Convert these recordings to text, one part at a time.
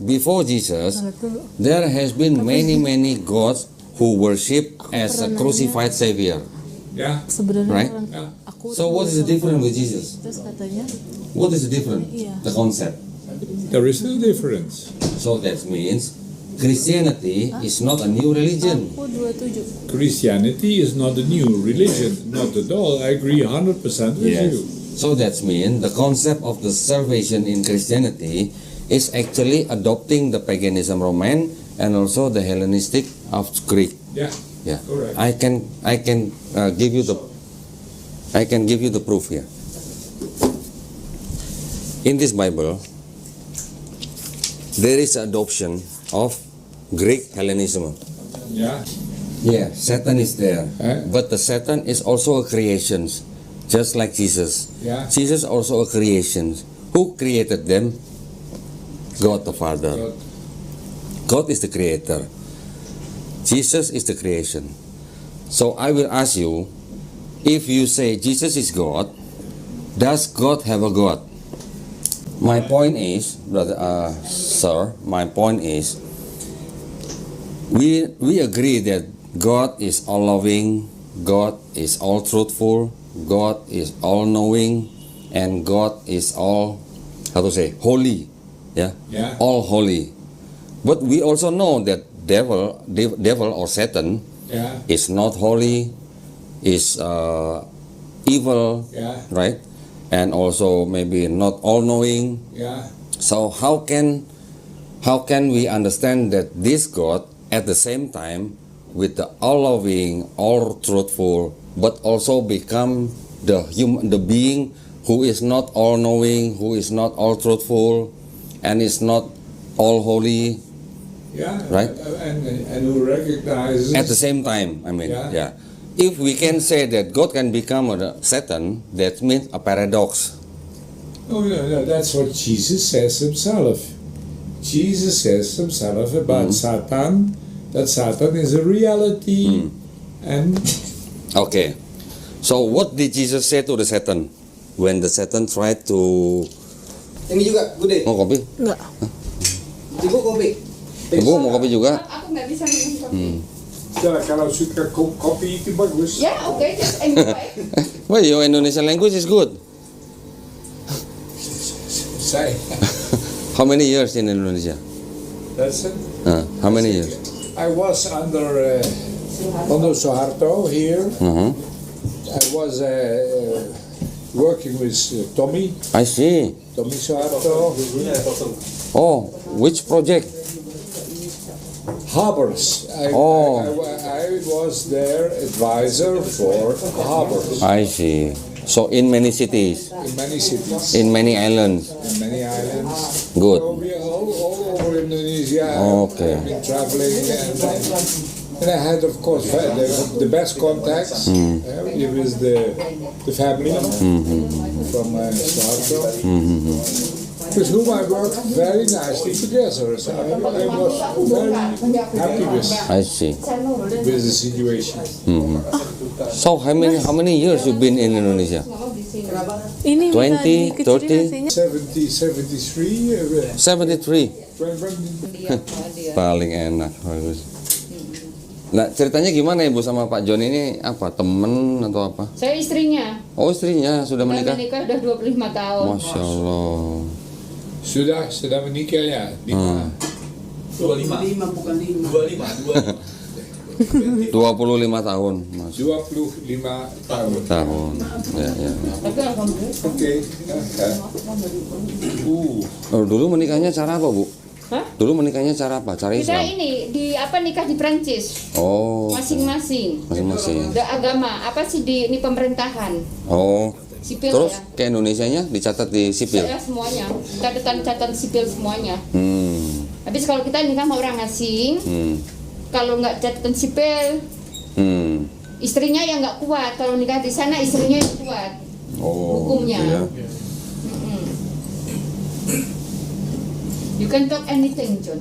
before Jesus, there has been many gods who worship as a crucified savior. Yeah. Right? Yeah. So what is the difference with Jesus? What is the difference? The concept. There is no difference. So that means Christianity is not a new religion. Christianity is not a new religion, not at all. I agree 100% with you. So that means the concept of the salvation in Christianity is actually adopting the paganism Roman and also the Hellenistic of Greek. Yeah. Yeah. Correct. I can give you the proof here. In this Bible, there is adoption of Greek Hellenism. Yeah. Yeah, Satan is there, Eh? but the Satan is also a creation, just like Jesus. Yeah. Jesus also a creation. Who created them? God the Father. God. God is the creator. Jesus is the creation. So I will ask you, if you say Jesus is God, does God have a God? My point is, brother, sir, my point is, we agree that God is all loving, God is all truthful, God is all knowing, and God is all, holy. Yeah? Yeah. All holy. But we also know that devil or Satan Yeah. is not holy, is evil, Yeah. right? And also maybe not all knowing. Yeah. So how can we understand that this God at the same time with the all loving, all truthful, but also become the being who is not all knowing, who is not all truthful, and is not all holy, Yeah. Right. And who recognizes at the same time? I mean, Yeah. yeah. If we can say that God can become a Satan, that means a paradox. Oh, no, that's what Jesus says himself. Jesus says himself about Satan, that Satan is a reality. And Okay. So what did Jesus say to the Satan when the Satan tried to? Ini juga, Bude. Mau kopi? Enggak. Ibu kopi. Ibu mau kopi juga? Aku nggak bisa minum kopi. ja, kalau suka kopi itu bagus. Ya, oke, just enjoy. Well, your Indonesian language is good. Say, How many years in Indonesia? that's it. How many years? I was under Soeharto here. I was working with Tommy I see. Soeharto. Oh, which project? Harbors. I was their advisor for harbors I see. So in many cities, in many cities, in many islands. in many islands. Good. So we are all over Indonesia. Okay. I've been traveling, and I had, of course, the best contacts with the family from Soeharto. With whom I worked very nicely together. So I was very happy I see. with the situation. So how many years you been in Indonesia? Ini 20, 30? 73. 73. Paling enak, bagus. Nah, ceritanya gimana Ibu sama Pak John ini apa? Temen atau apa? Saya istrinya. Oh, istrinya sudah menikah? Menikah udah 25 tahun. Masya Allah. Sudah menikah ya? Di mana? 25 bukan 5. 25 tahun, Mas. 25 tahun. Tahun. Ya, ya. Tapi alhamdulillah. Oke. Oh, dulu menikahnya cara apa, Bu? Hah? Dulu menikahnya cara apa? Cara Kita Islam? ini nikah di Prancis. Oh. Masing-masing. Masing-masing. Udah agama, apa sih ini pemerintahan. Oh. Sipil Terus ya. ke Indonesianya dicatat di sipil? Saya semuanya. Catatan sipil semuanya. Hmm. Habis kalau kita nikah sama orang asing, kalau nggak catatan sipil, Hmm. istrinya yang nggak kuat. Kalau nikah di sana istrinya yang kuat. Oh. Hukumnya. Gitu ya. You can talk anything, John.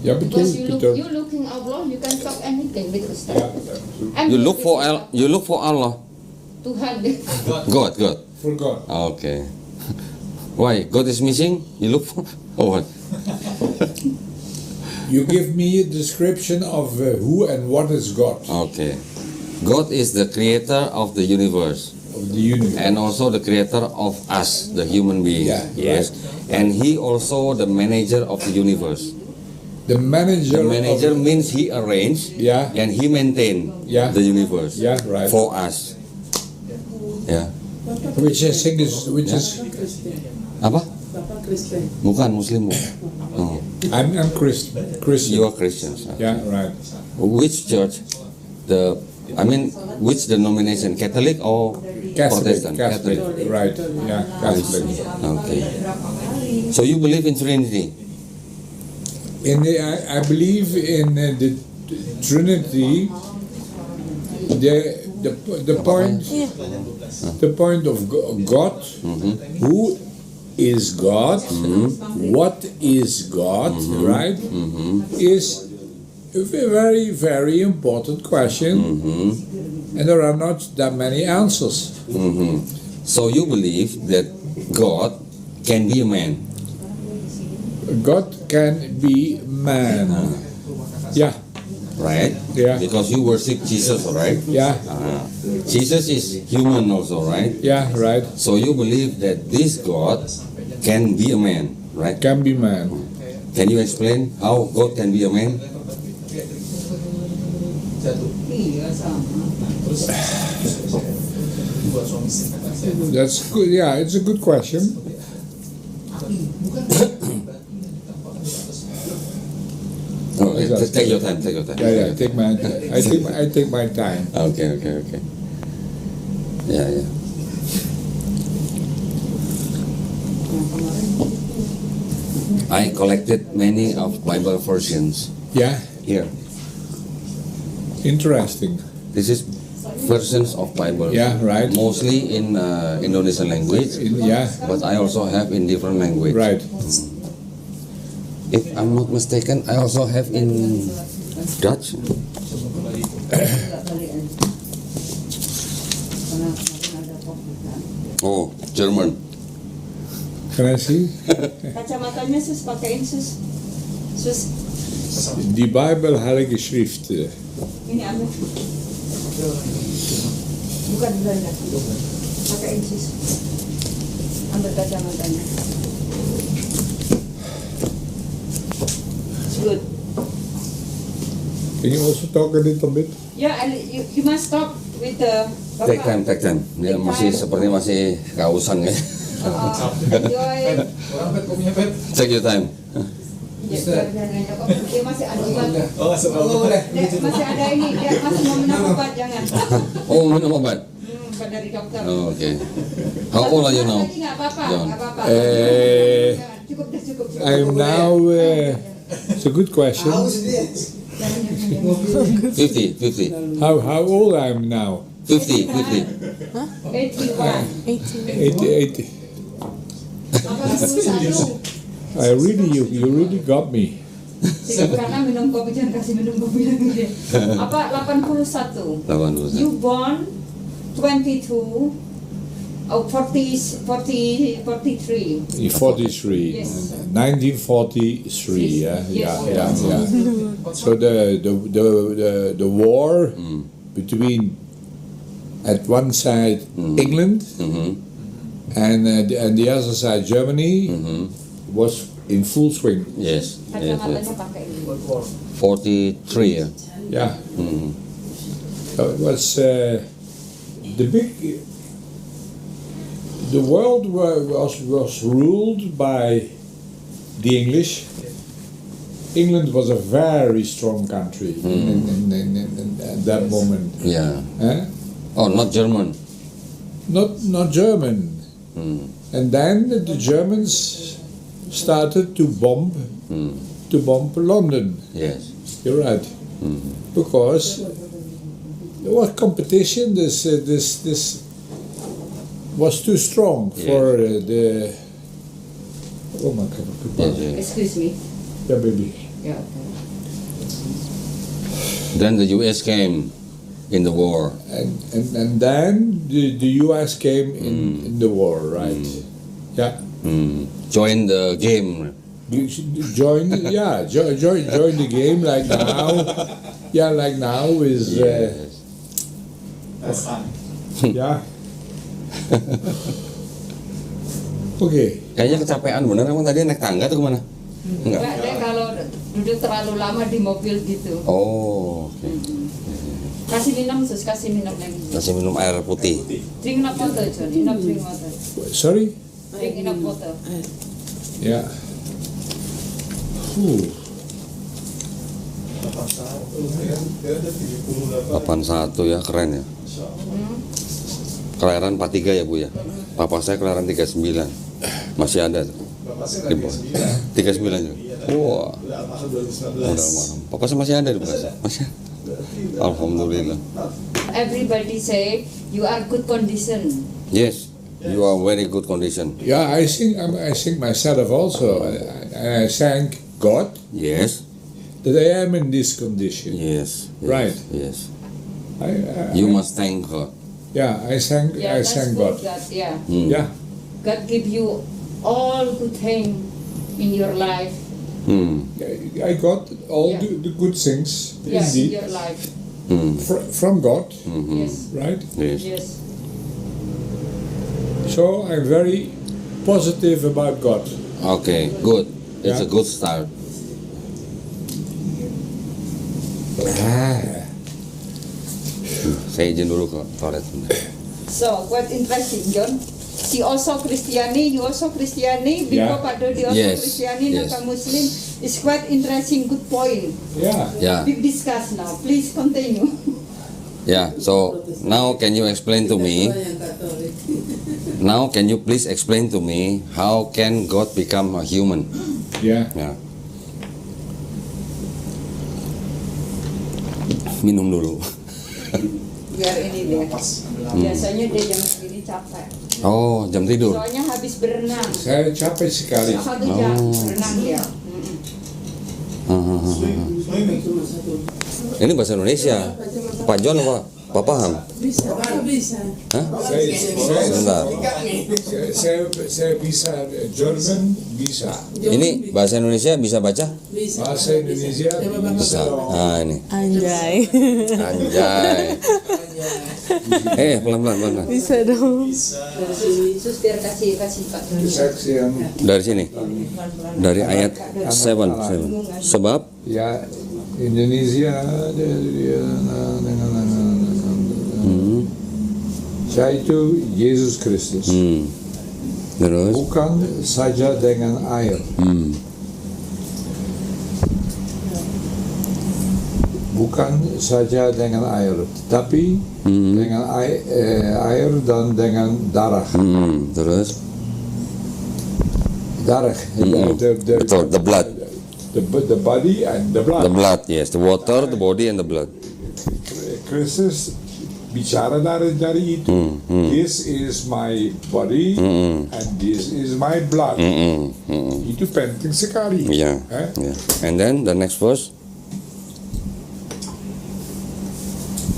Ja, betul, Because betul. you looking Allah, you can talk anything with Ustaz. Ja, betul. I'm You look with for Ustaz. Allah. Tuhan. God. For God. Okay. Why? God is missing? You look for? Or what? You give me a description of who and what is God Okay. God is the creator of the universe of the universe. and also the creator of us, the human being. Yeah, Yes. And he also the manager of the universe. The manager. The manager of, means he arranged Yeah. and he maintain Yeah. the universe Yeah, right. for us. Yeah. which I think is Apa? Bukan Muslim. Oh. I'm Christian. You are Christians. Yeah, right. Which church? Which denomination? Catholic or Protestant? Catholic, right? Yeah, Catholic. Okay. So you believe in Trinity? I believe in the Trinity. The point of God, who is God, what is God, right? Is a very, very important question, and there are not that many answers. So you believe that God can be a man? God can be man. Yeah, Right? Yeah. Because you worship Jesus, right? yeah, Jesus is human also, right? yeah, right. So you believe that this God can be a man, right? Can be man. Can you explain how God can be a man? That's good. Yeah, it's a good question. Okay, take your time, take your time. Yeah, yeah. I take my time. Okay. Yeah. I collected many of Bible versions Yeah, here. interesting. This is versions of Bible. Yeah, right. Mostly in Indonesian language, Yeah, but I also have in different language. right. If I'm not mistaken, I also have in Dutch. Oh, German. Can I see? Kacamatanya sus pakein sus. Sus, Die Bijbel, Heilige Schrift. ini ambil. Bukan Belanda. Pakein sus. Ambil kacamatanya. It's good. Can you also talk a little bit? Yeah, you must talk with the Take time. Dia masih seperti masih kausan ya. Enjoy. Take your time. Dia masih ada obat. boleh. Masih ada ini, dia masih mau minum obat, jangan. Oh, minum obat. Obat dari dokter. Oh, okay. How old are you now? Lagi nggak apa-apa, John. nggak apa-apa. Cukup. I'm now. It's a good question. 50. How old I'm now? 50. 81. 80. You really got me. Karena minum kopi, jangan kasih minum kopi yang gede. Apa 81? 81. You born 22. Oh, 43. 43. Yes. 1943. Yeah. Yes. So the war between at one side England and the other side Germany was in full swing. Yes. Kacamatanya pakai ini. 43. Yeah. Yeah. So it was the world was ruled by the English. England was a very strong country in at that moment. Yeah. Eh? Oh, not German. Not German. And then the Germans started to bomb London. Yes. You're right. Because there was competition. This was too strong for the. Oh my God! Yes. Excuse me. Yeah, baby. Ya, oke. Then the US came in the war. And then the US came in the war, right? Yeah. Join the game. You should join the game like now. Yeah, like now is yeah. Oke. Kayaknya kecapean bener, emang tadi naik tangga tuh kemana? Enggak. Enggak, dia kalau duduk terlalu lama di mobil gitu. Oh, oke. Kasih minum, sus, kasih minum lagi. Kasih minum air putih. Drink enough water, John. Enough drink water. Sorry. Drink enough water. Ya. Papan 1 ya, keren ya. Kelahiran 43 ya Bu ya. Papa saya kelahiran 39. Masih ada tuh. 39 juga. Wah. Udah malam. Papa saya masih ada di Bekasi. Masih. Alhamdulillah. Everybody say you are good condition. Yes. You are very good condition. Yeah, I think myself also, and I thank God Yes. that I am in this condition. Yes. Right. Yes. You You must thank God. Yeah, I thank That's God. good, God. Yeah. Yeah, God give you all good thing in your life. I got all Yeah. the good things Yes, in indeed your life. from God, Yes. right? Yes. Yes. So I'm very positive about God. Okay, good. It's Yeah. a good start. Saya izin dulu ke toilet. So, quite interesting, John. Si also Christiani, you also Christiani, Biko Yeah. Pado di also Yes, Christiani, yes. Naka Muslim. It's quite interesting, good point. Yeah. Yeah. We discuss now. Please continue. Yeah. So now can you explain to me? Now can you please explain to me how can God become a human? Yeah. Ya. Minum dulu. Biar ini dia. Biasanya dia jam segini capek. Oh, jam tidur. Soalnya habis berenang. Saya capek sekali. 1 jam berenang dia. Ini bahasa Indonesia. Pak John apa? Pak paham? Bisa. Hah? Saya, Sebentar. saya bisa German, bisa. Ini bahasa Indonesia bisa baca? Bahasa Indonesia Bisa. Nah ini. Anjay. Anjay. Pelan-pelan. Bisa dong. Sus biar kasih Pak. Saksi yang Dari sini. Dari ayat 7. Sebab ya Indonesia saya itu Yesus Kristus, terus bukan saja dengan air, bukan saja dengan air, tapi dengan air dan dengan darah. Terus Darah, betul, the blood. the body and the blood. The blood, yes, the water, the body and the blood. Kristus bicara dari itu. This is my body and this is my blood. Itu penting sekali. Yeah. Yeah. And then the next verse.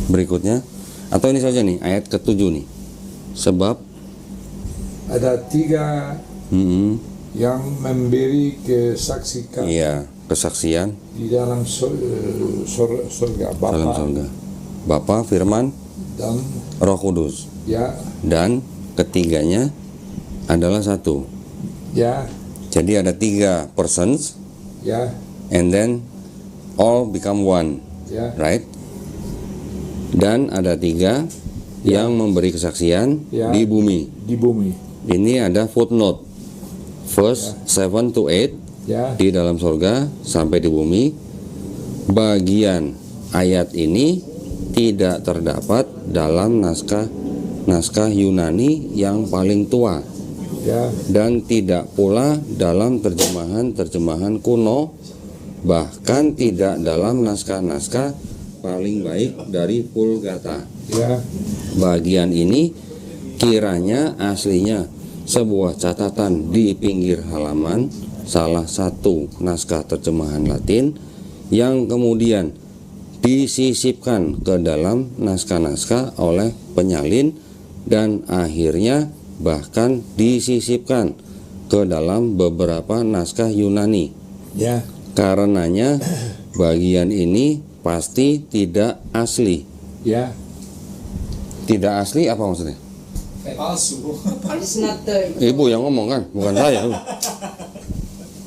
Berikutnya atau ini saja nih ayat ke-7 nih. Sebab Ada 3 yang memberi kesaksian iya, kesaksian di dalam surga Bapa dalam surga. Bapa, Firman, dan Roh Kudus. ya Dan ketiganya adalah satu. ya Jadi ada 3 persons ya and then all become one, ya right? Dan ada 3 yang memberi kesaksian Ya. di bumi. di bumi Ini ada footnote. Verse 7 to 8 ya di dalam surga sampai di bumi. Bagian ayat ini tidak terdapat dalam naskah Yunani yang paling tua ya dan tidak pula dalam terjemahan kuno, bahkan tidak dalam naskah-naskah paling baik dari Vulgata. ya Bagian ini kiranya aslinya sebuah catatan di pinggir halaman salah satu naskah terjemahan Latin yang kemudian disisipkan ke dalam naskah-naskah oleh penyalin dan akhirnya bahkan disisipkan ke dalam beberapa naskah Yunani. Yeah. Karenanya bagian ini pasti tidak asli. Yeah. Tidak asli apa maksudnya? Palsu. It's not the Ibu yang ngomong kan, bukan saya.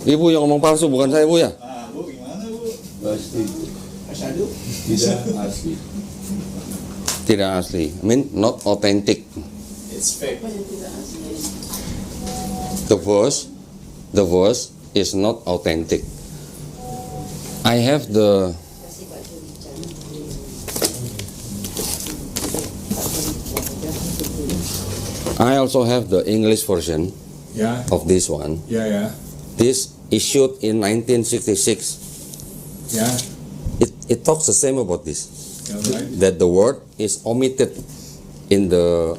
Ibu yang ngomong palsu, bukan saya, Bu ya. Ah, Bu gimana, Bu? Pasti Asyhadu. tidak asli. Tidak asli. I mean not authentic. It's fake. The verse is not authentic. I have the I also have the English version Yeah. of this one. Yeah. This issued in 1966. Yeah. It talks the same about this. Yeah. Right. That the word is omitted in the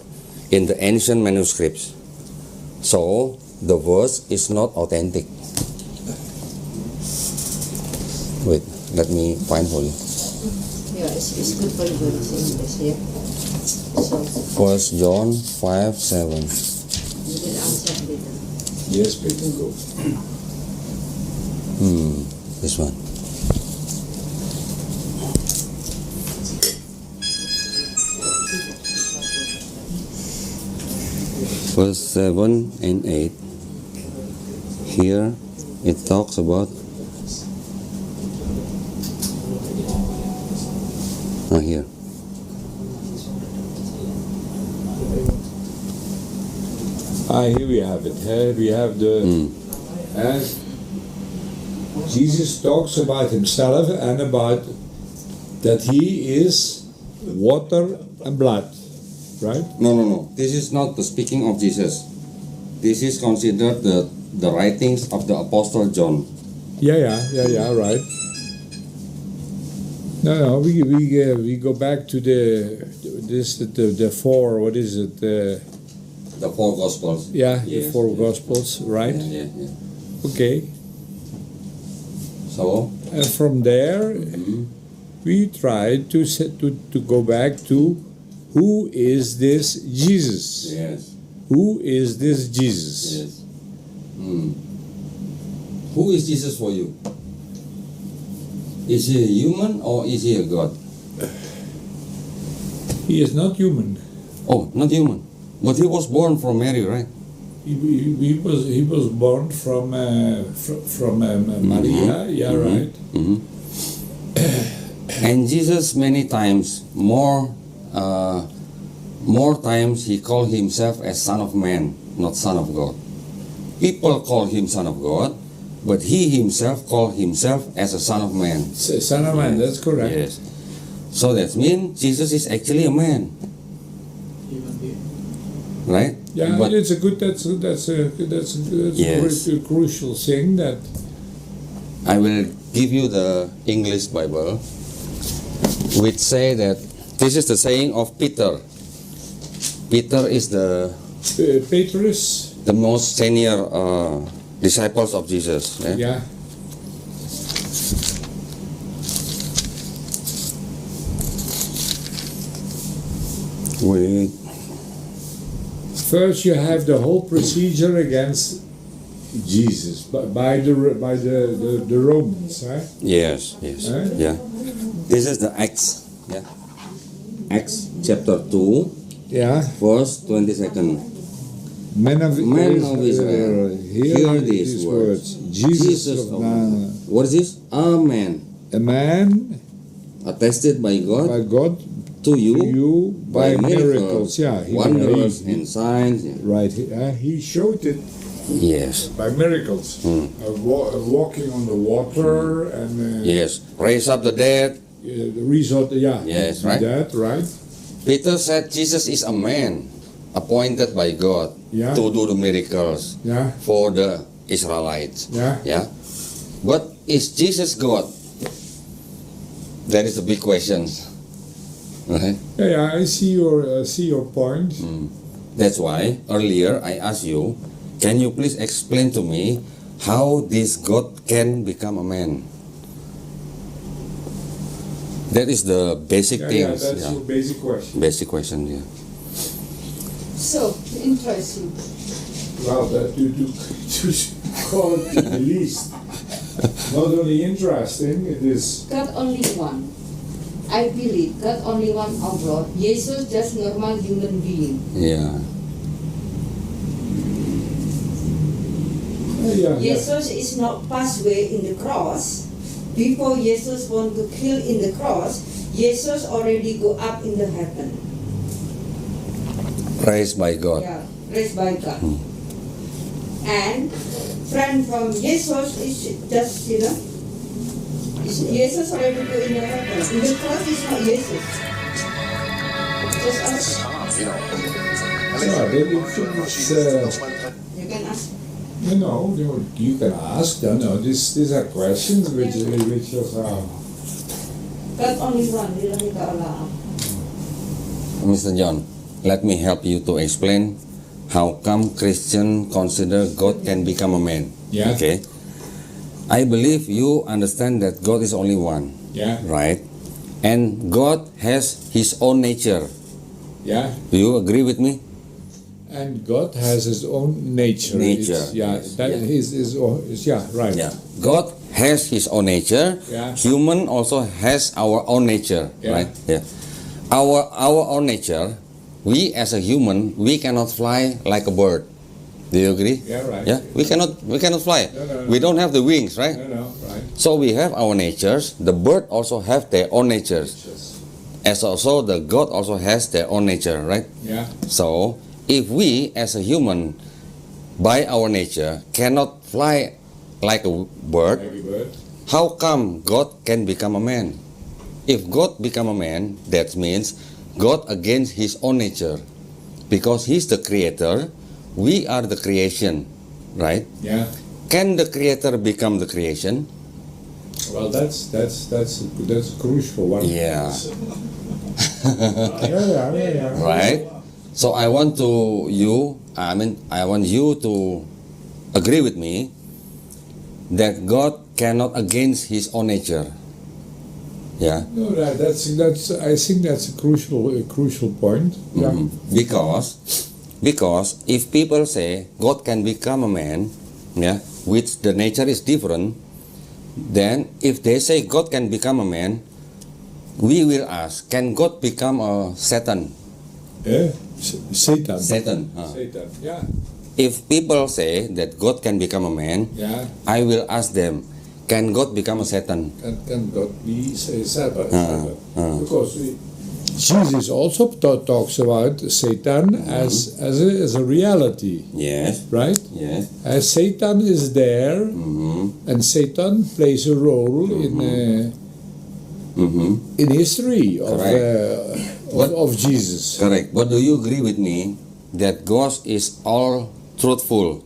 ancient manuscripts. So the verse is not authentic. Wait, let me find for you. Yeah, it's good for you to say English, yeah. So, 1 John 5:7. you can answer later. Yes, we can go. This one. Verse 7 and 8. Here it talks about here. Here we have it. Here we have the. And Jesus talks about himself and about that he is water and blood, right? No. This is not the speaking of Jesus. This is considered the writings of the Apostle John. Yeah, right. No, we go back to the four. What is it? The four Gospels. The Yes, four yes. Gospels, right? Yeah. Okay, So, and from there we try to go back to who is this Jesus? yes. Who is this Jesus? Yes. Who is Jesus for you? Is he a human or is he a God? He is not human. Oh, not human. But he was born from Mary, right? He was born from Maria. Yeah, right. And Jesus many times, more times he called himself as Son of Man, not Son of God. People call him Son of God, but he himself called himself as a Son of Man. Son of Man. That's correct. Yes. So that means Jesus is actually a man, right? Yeah, But it's a good. That's Yes. a crucial thing that. I will give you the English Bible, which say that this is the saying of Peter. Peter is the Petrus. most senior disciples of Jesus. eh? Yeah. Wait. First, you have the whole procedure against Jesus by the Romans, right? Yes. Right? Yeah. This is the Acts. Yeah. Acts chapter 2, Yeah. verse 22nd. Men of Israel, hear these words. Jesus of Nazareth, What is this? A man a man attested by God by God to to you by miracles. Yeah, wonders and signs. right. He showed it Yes. by miracles, walking on the water and Yes. Raise up the dead. the result. Yeah, Yes, right. That right. Peter said Jesus is a man appointed by God Yeah. to do the miracles Yeah, for the Israelites. yeah. Yeah. But is Jesus God? That is a big question. Right? Yeah, I see your point. That's why earlier I asked you, can you please explain to me how this God can become a man? That is the basic Yeah, things. that's yeah. your basic question. Basic question, yeah. So interesting. Well, to call it the least. Not only interesting, it is. God only one. I believe God only one of Lord. Jesus just normal human being. Yeah. Yeah, Jesus is not pass away in the cross. Before Jesus want to kill in the cross, Jesus already go up in the heaven. Praised by God. Yeah, raised by God. And friend from Jesus is just, is Jesus already go in the heaven. In the cross is not Jesus. Just ask. Yeah, it's You can ask. you can ask. These are questions which are. God only one, Ilahi Ta'ala. Mr. John, let me help you to explain how come Christian consider God can become a man. Yeah. Okay. I believe you understand that God is only one, Yeah, right? And God has His own nature. yeah. Do you agree with me? And God has His own nature. Nature, It's- yeah, yes, that right. Yeah. God has His own nature. Yeah. Human also has our own nature, Yeah. right? Yeah. Our own nature. We as a human, we cannot fly like a bird. Do you agree? Yeah, right. Yeah. We cannot fly. No. We don't have the wings, right? No, right. So we have our natures. The bird also have their own natures. As also the God also has their own nature, right? Yeah, So if we as a human, by our nature, cannot fly like a bird, maybe bird. how come God can become a man? If God become a man, that means God against His own nature, because He's the creator, we are the creation, right? Yeah. Can the creator become the creation? Well, that's a crucial one. Yeah. Yeah. Right? So I want you to agree with me that God cannot against His own nature. Yeah. No, that's. I think that's a crucial point. Yeah. Mhm. Because if people say God can become a man, yeah, which the nature is different, then if they say God can become a man, we will ask, can God become a Satan? Yeah. Satan. Satan. Satan. Yeah. If people say that God can become a man, Yeah. I will ask them, can God become a Satan? Can God be Satan? Uh. Because Jesus also talks about Satan as a reality, Yes. right? Yes. As Satan is there, and Satan plays a role in history of Jesus. Correct. But do you agree with me that God is all truthful?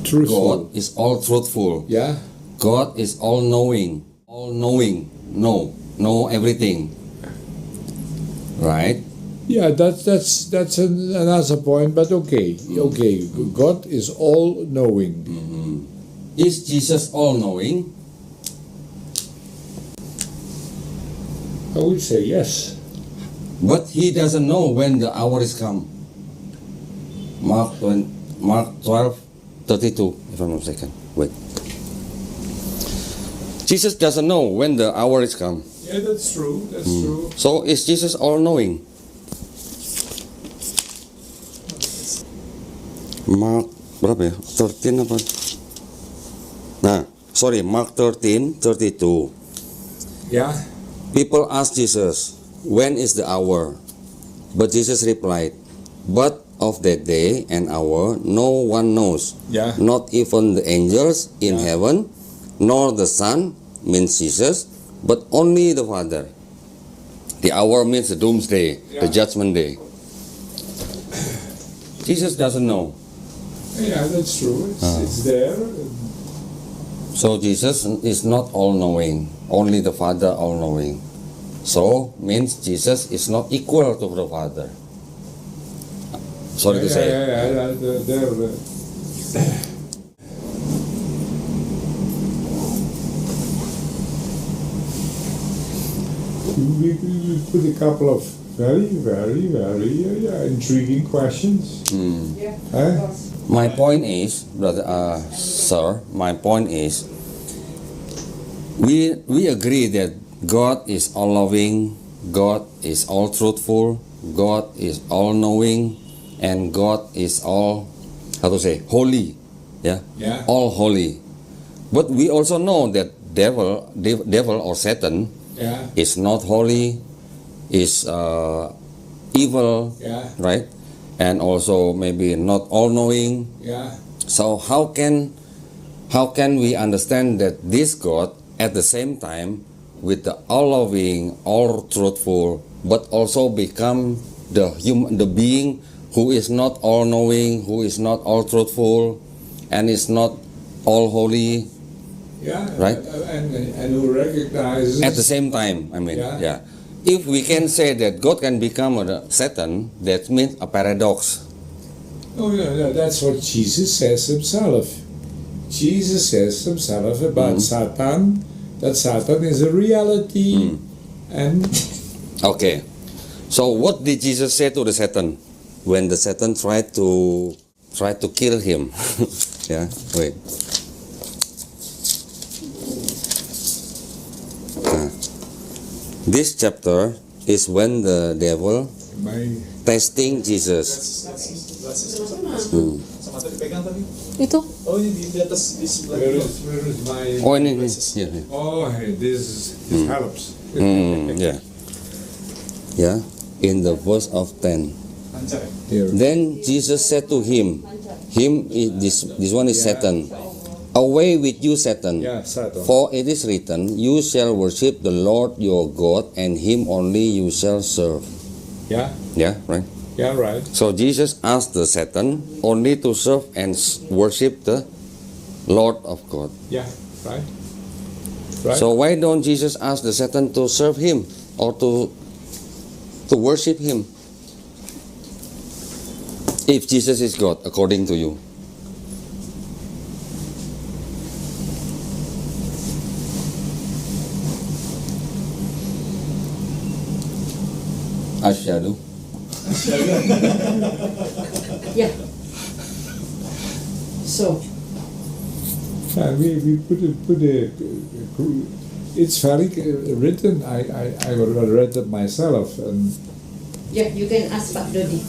Truthful. God is all truthful. Yeah. God is all knowing. All knowing. Know everything. Right? Yeah, that's another point, but okay. God is all knowing. Is Jesus all knowing? I would say yes. But He doesn't know when the hour is come. Mark 12:32, if I'm not mistaken. Wait. Jesus doesn't know when the hour is come. Yeah, that's true. That's true. So is Jesus all knowing? Mark berapa ya? 13 apa? Nah, sorry, Mark 13:32. Yeah. People asked Jesus, when is the hour? But Jesus replied, but of that day and hour no one knows, Yeah. not even the angels in heaven, nor the Son, means Jesus, but only the Father. The hour means the doomsday, the judgment day. Jesus doesn't know. Yeah, that's true. It's there. So Jesus is not all-knowing, only the Father all-knowing. So means Jesus is not equal to the Father. Sorry to say. We put a couple of Very, very, very intriguing questions. Yeah, Eh? of course. My point is, brother, sir, my point is, we agree that God is all loving, God is all truthful, God is all knowing, and God is all, how to say, holy, yeah, Yeah. all holy. But we also know that devil or Satan Yeah. is not holy, is evil, Yeah. right? And also maybe not all knowing. Yeah. So how can we understand that this God at the same time with the all loving, all truthful, but also become the being who is not all knowing, who is not all truthful, and is not all holy Yeah. Right. And who recognizes at the same time? I mean, Yeah. yeah. If we can say that God can become a Satan, that means a paradox. Oh, no, that's what Jesus says himself. Jesus says himself about Satan, that Satan is a reality. And Okay. So what did Jesus say to the Satan when the Satan tried to kill him? Yeah. Wait. This chapter is when the devil my, testing Jesus. Sama tadi pegang tadi. Itu Oh ini di atas di sebelah. where is my... Oh ini. Yeah. Oh, hey, this helps. Yeah. Yeah. In the verse of 10. Lancar ya. Here. Then Jesus said to him, this one is Yeah. Satan. Away with you, Satan. Yeah, Satan. For it is written, you shall worship the Lord your God, and him only you shall serve. Yeah, Yeah, right. yeah, right. So Jesus asked the Satan only to serve and worship the Lord of God. Yeah, right. Right. So why don't Jesus ask the Satan to serve him or to worship him? If Jesus is God, according to you. Asyhadu. Yeah. So, we put a it's very written. I read it myself, and yeah, you can ask Pak Dodi.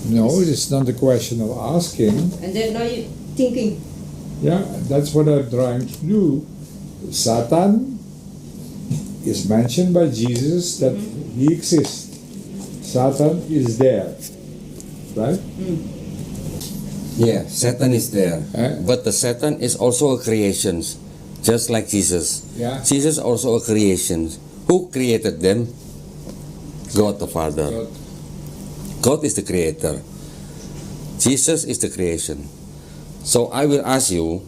no, it's not a question of asking. And then now you thinking, Yeah, that's what I'm trying to do. Satan is mentioned by Jesus that he exists. Satan is there, right? Yeah, Satan is there. Eh? But the Satan is also a creation, just like Jesus. Yeah. Jesus also a creation. Who created them? God the Father. God. God is the creator. Jesus is the creation. So I will ask you,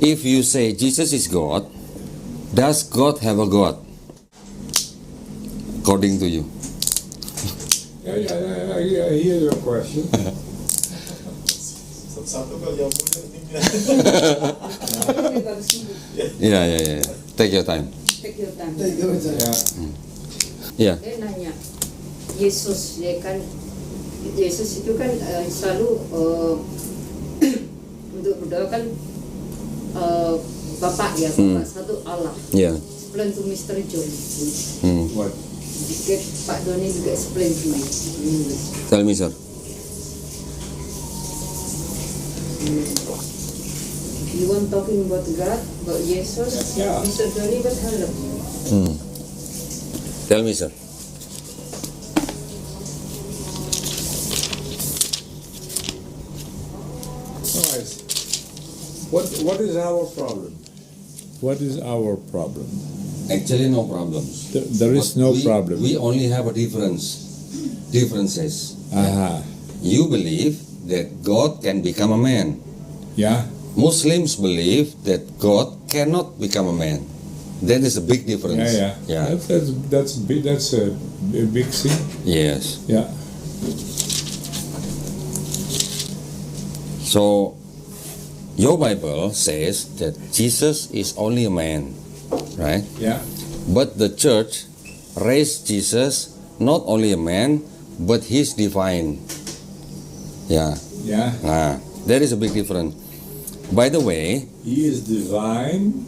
if you say Jesus is God, does God have a God? According to you. I hear your question. Satu-satu kalau jawab dulu tinggi. Yeah. Take your time. take your time. Yeah. Yeah. Dia nanya, Yesus itu kan selalu untuk berdoa kan Bapak ya, Bapak satu Allah. Yeah. Explain to Mr. John. What? Get Pak Doni juga explain to me in English. Tell me, sir. You want talking about God, about Jesus? Yeah. Mr. Doni, but hello. Tell me, sir. Alright. What is our problem? What is our problem? Actually, no problems. There is But no we- problem. We only have a differences. Aha. You believe that God can become a man. Yeah. Muslims believe that God cannot become a man. That is a big difference. Yeah. That's big. That's a big thing. Yes. Yeah. So your Bible says that Jesus is only a man, right? Yeah. But the church raised Jesus not only a man, but he's divine. Yeah. Yeah. There is a big difference. By the way, He is divine.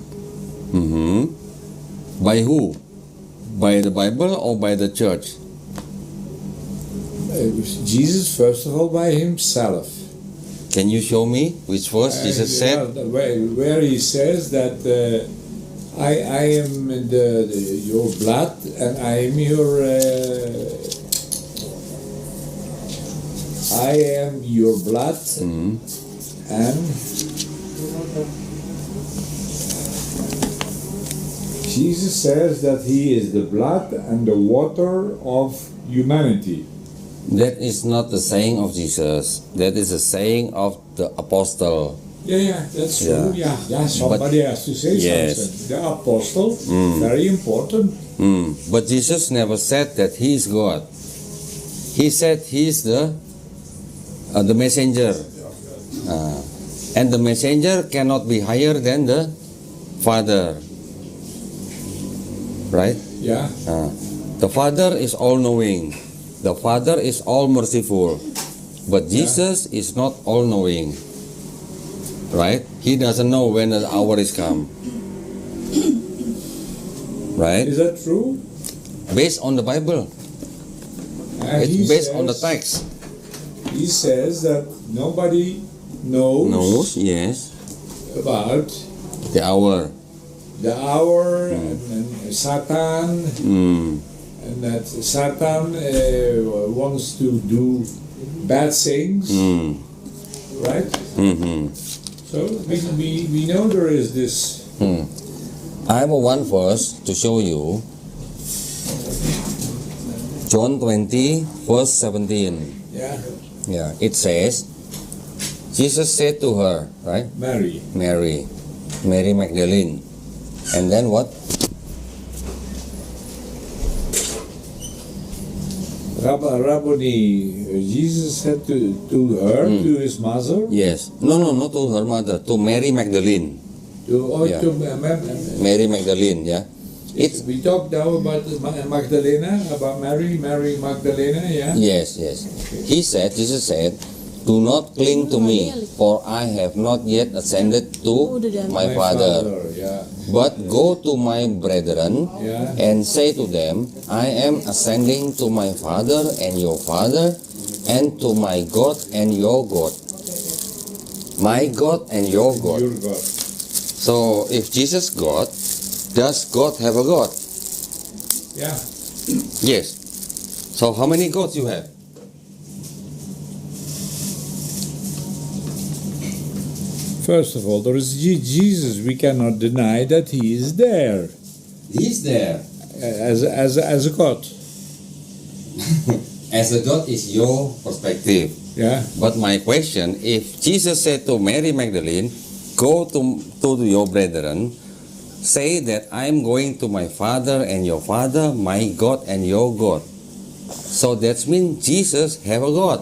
by who? By the Bible or by the church? Jesus, first of all, by himself. Can you show me which verse Jesus said? Where he says that I am your blood and I am your blood and Jesus says that he is the blood and the water of humanity. That is not the saying of Jesus. That is a saying of the apostle. Yeah, that's true. Yeah. Somebody has to say Yes. something. The apostle, very important. But Jesus never said that he is God. He said he is the messenger. And the messenger cannot be higher than the Father. Right? Yeah. The Father is all-knowing. The Father is all-merciful. But Jesus is not all-knowing. Right? He doesn't know when the hour is come. Right? Is that true? Based on the Bible. And he It's based on the says- text. He says that nobody knows Yes. about The hour. the hour and Satan, and that Satan wants to do bad things, right? So we know there is this. I have one verse to show you. John 20, verse 17. Yeah, Yeah, it says, Jesus said to her, right? Mary. Mary Magdalene. And then what? Rabboni, Jesus said to her, to his mother, Yes. No, not to her mother, to Mary Magdalene. Yeah. to Mary Magdalene, yeah. It's we talked now about Magdalena, about Mary Magdalena, yeah? yes. Jesus said, do not cling to me, for I have not yet ascended to my Father. Yeah. But go to my brethren Yeah. and say to them, I am ascending to my Father and your Father, and to my God and your God. My God and your God. Your God. So if Jesus God, does God have a God? Yeah. Yes. So how many gods you have? First of all, there is Jesus. We cannot deny that he is there He's there. as a God. As a God is your perspective. Yeah. But my question, if Jesus said to Mary Magdalene, go to your brethren, say that I am going to my Father and your Father, my God and your God. So that means Jesus have a God.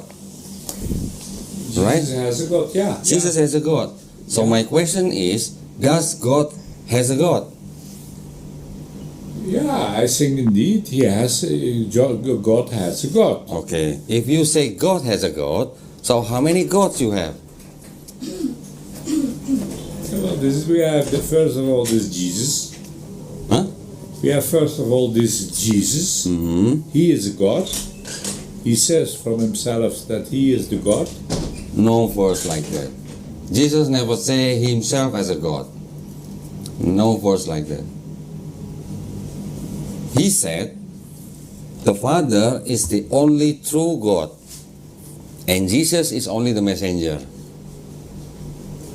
Right? Jesus has a God. Yeah. Jesus has a God. So my question is, does God has a God? Yeah, I think indeed he has. God has a God. Okay. If you say God has a God, so how many gods you have? Well, we have first of all this Jesus. Huh? We have first of all this Jesus. He is a God. He says from himself that he is the God. No verse like that. Jesus never say himself as a God. No verse like that. He said, the Father is the only true God, and Jesus is only the messenger.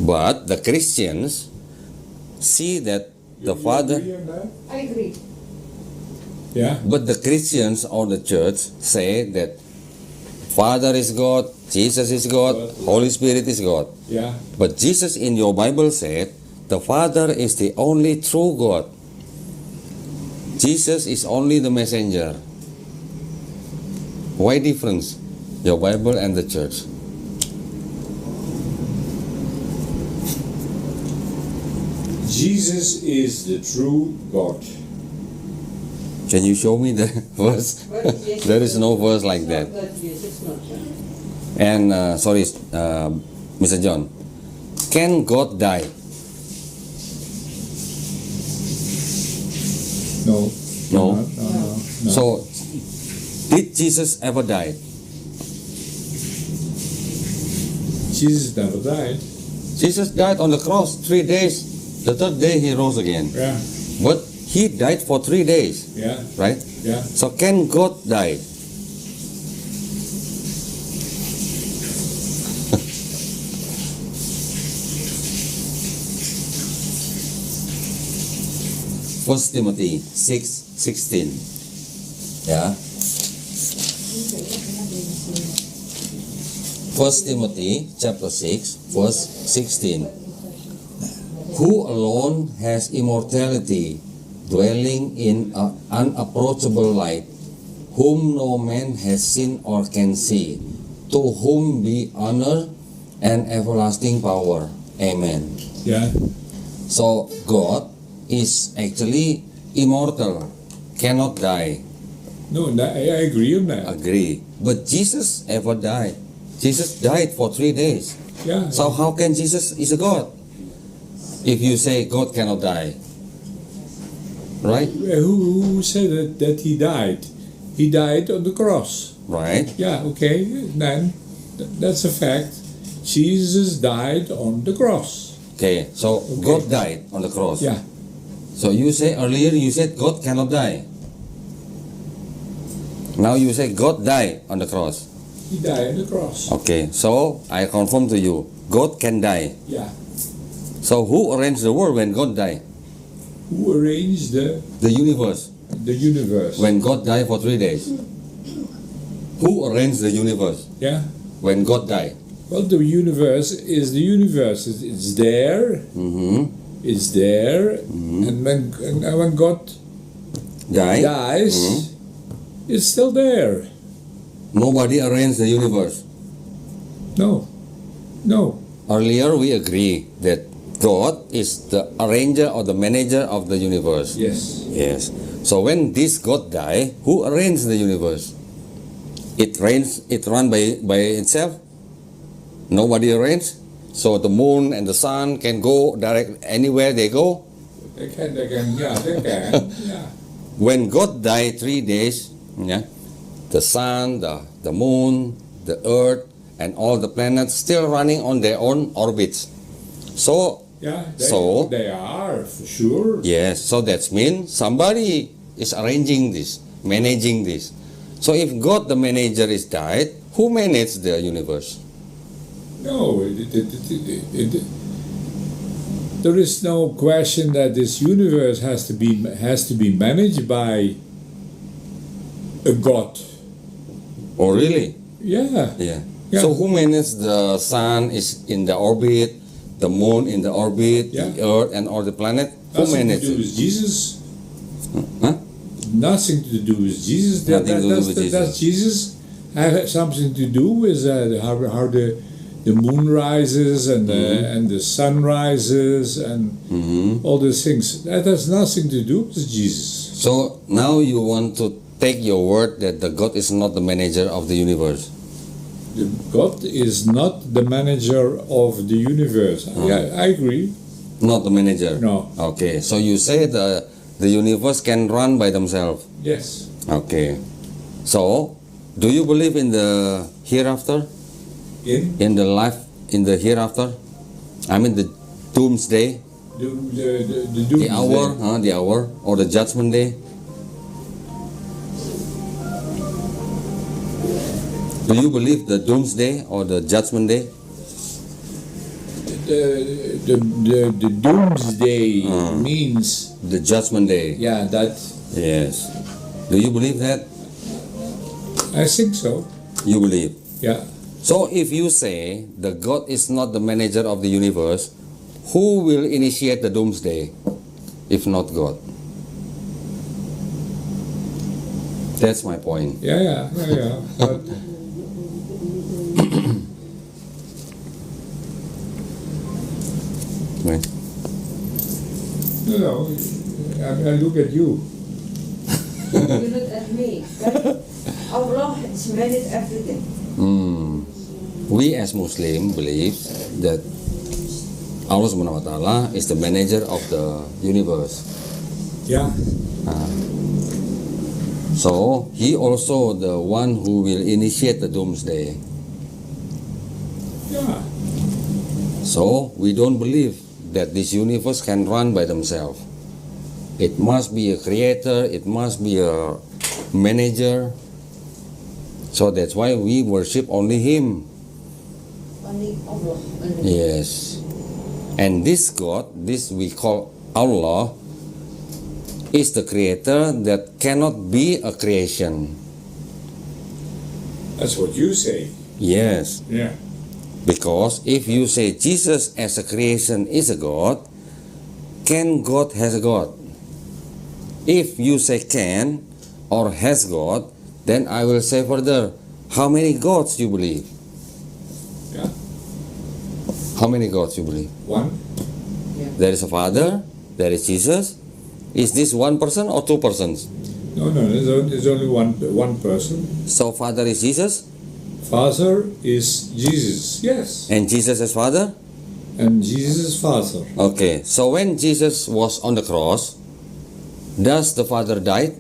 But the Christians see that the Father, I agree. Yeah. but the Christians or the church say that Father is God, Jesus is God, Holy Spirit is God. Yeah. But Jesus in your Bible said, the Father is the only true God. Jesus is only the messenger. Why difference? Your Bible and the church. Jesus is the true God. Can you show me the verse? But Jesus There is no verse like is that. not God, Jesus not God. And sorry, Mr. John, can God die? No. No. No. So, did Jesus ever die? Jesus never died. Jesus died on the cross 3 days. The third day he rose again. Yeah. But he died for 3 days, Yeah. right? Yeah. So can God die? First Timothy 6:16. Yeah. First Timothy chapter 6 verse 16. Who alone has immortality, dwelling in an unapproachable light, whom no man has seen or can see, to whom be honor and everlasting power. Amen. Yeah. So God is actually immortal, cannot die. No, I agree on that. Agree. But Jesus ever died. Jesus died for 3 days. Yeah. So how can Jesus is a God? If you say God cannot die, right? Who said that he died? He died on the cross. Right. Yeah, okay, then that's a fact. Jesus died on the cross. Okay. So Okay. God died on the cross. Yeah. So you say earlier you said God cannot die. Now you say God died on the cross. He died on the cross. Okay. So I confirm to you, God can die. Yeah. So who arranged the world when God died? Who arranged the universe. universe? When God died for 3 days. Who arranged the universe Yeah. when God died? Well, the universe is the universe. It's there. Mm-hmm. It's there. And when God dies, it's still there. Nobody arranged the universe. No. No. Earlier we agree that God is the arranger or the manager of the universe. Yes. Yes. So when this God died, who arranged the universe? It run by itself? Nobody arranged? So the moon and the sun can go direct anywhere they go? They can, yeah, they can. Yeah. When God died 3 days, yeah, the sun, the moon, the earth, and all the planets still running on their own orbits. So, Yeah, So- they are, for sure. yes, so that means somebody is arranging this, managing this. So if God the manager is died, who managed the universe? No, there is no question that this universe has to be managed by a God. Oh really? Yeah. Yeah. Yeah. So who managed the sun is in the orbit, the moon in the orbit, the Yeah. earth and all the planet? Who Nothing to managed do it? with Jesus. Huh? Nothing to do with Jesus. Nothing to do with That's Jesus. Have something to do with how the moon rises and the sun rises and all these things. That has nothing to do with Jesus. So now you want to take your word that the God is not the manager of the universe. God is not the manager of the universe. Yeah, I agree. Not the manager. No. Okay. So you say the universe can run by themselves. Yes. Okay. So do you believe in the hereafter? In the life in the hereafter? I mean the doomsday, The hour, the hour or the judgment day? Do you believe the doomsday or the judgment day? the doomsday means The judgment day. that Yes. Do you believe that? I think so. You believe. Yeah. So if you say the God is not the manager of the universe, who will initiate the doomsday if not God? That's my point. Yeah. But Right. no, I look at you. You look at me. Right? Allah has managed everything. We as Muslim believe that Allah Subhanahu wa Ta'ala is the manager of the universe. Yeah. So he also the one who will initiate the doomsday. Yeah. So we don't believe that this universe can run by themselves. It must be a creator, it must be a manager. So that's why we worship only him. Only Allah. Only. Yes. And this God, this we call Allah, is the creator that cannot be a creation. That's what you say. Yes. Yeah. Because if you say Jesus as a creation is a God, can God has a God? If you say can or has God, then I will say further, how many gods you believe? Yeah. How many gods you believe? One. There is a Father, there is Jesus. Is this one person or two persons? No, there's only one person. So Father is Jesus Father is Jesus. Yes. and Jesus is Father? And Jesus is Father. Okay, so when Jesus was on the cross, does the Father die?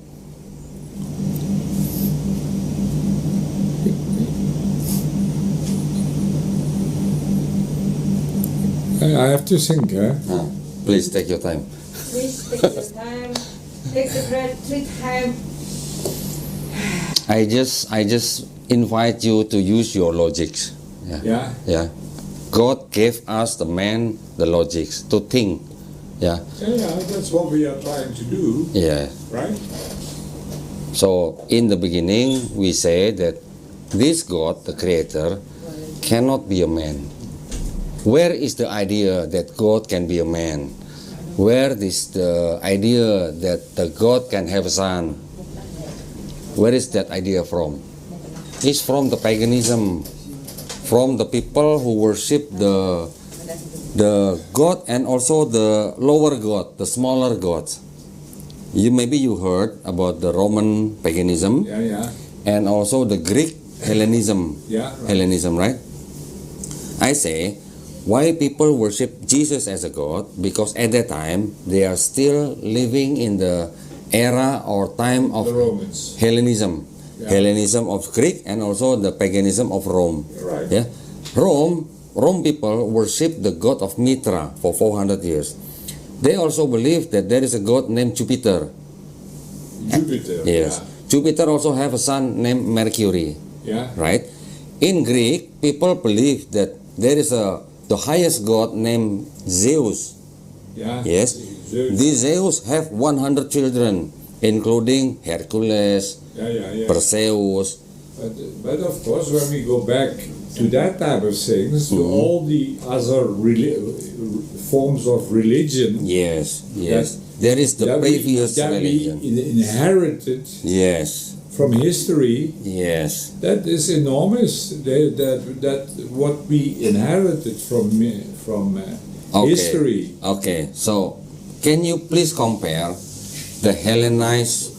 I have to think, Please take your time. Please take your time. Take the breath 3 times. I just invite you to use your logics. Yeah. Yeah. God gave us the man the logics to think. Yeah. Yeah, that's what we are trying to do, Yeah. right? So in the beginning we say that this God, the creator, cannot be a man. Where is the idea that God can be a man? Where is the idea that the God can have a son? Where is that idea from? It's from the paganism, from the people who worship the God and also the lower God, the smaller gods. Maybe you heard about the Roman paganism Yeah. and also the Greek Hellenism. Yeah. Right. Hellenism, right? I say, why people worship Jesus as a God? Because at that time they are still living in the era or time of The Romans. Hellenism. Yeah. Hellenism of Greek and also the paganism of Rome. Right. Yeah. Rome people worship the god of Mithra for 400 years. They also believe that there is a god named Jupiter. Jupiter. Yes. Jupiter also have a son named Mercury. Yeah. Right? In Greek, people believe that there is the highest god named Zeus. Yeah. Yes. Zeus. These Zeus have 100 children, including Hercules, Yeah. Perseus. But of course, when we go back to that type of things, to all the other forms of religion Yes. There is the that previous we religion. inherited Yes. from history, Yes. that is enormous. That what we inherited from history. Okay. So, can you please compare the Hellenized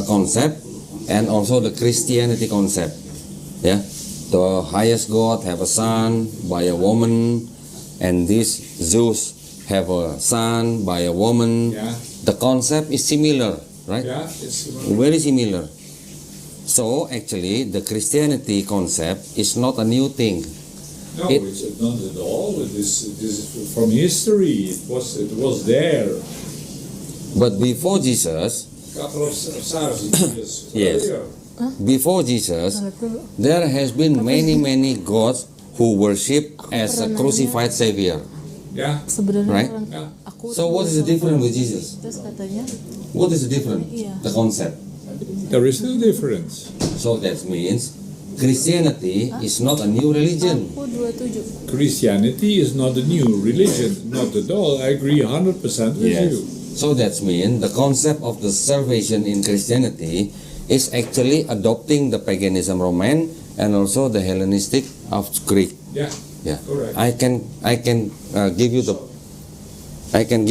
concept and also the Christianity concept? Yeah. The highest god have a son by a woman, and this Zeus have a son by a woman. Yeah. The concept is similar, right? Yeah, it's Very similar. So actually, the Christianity concept is not a new thing. no, It- it's not at all. This is from history. It was there. But before Jesus, Couple of thousand years Yes. earlier. before Jesus, there has been many gods who worship as a crucified savior. Yeah. Sebenarnya Right? orang Yeah. aku So what is the difference with Jesus? terus katanya What is the difference? Iya. The concept. There is no difference. So that means Christianity is not a new religion. aku 27. Christianity is not a new religion, not at all. I agree 100% with Yes. you. So that means the concept of the salvation in Christianity is actually adopting the paganism Roman and also the Hellenistic of Greek. Yeah, Yeah, correct. I can give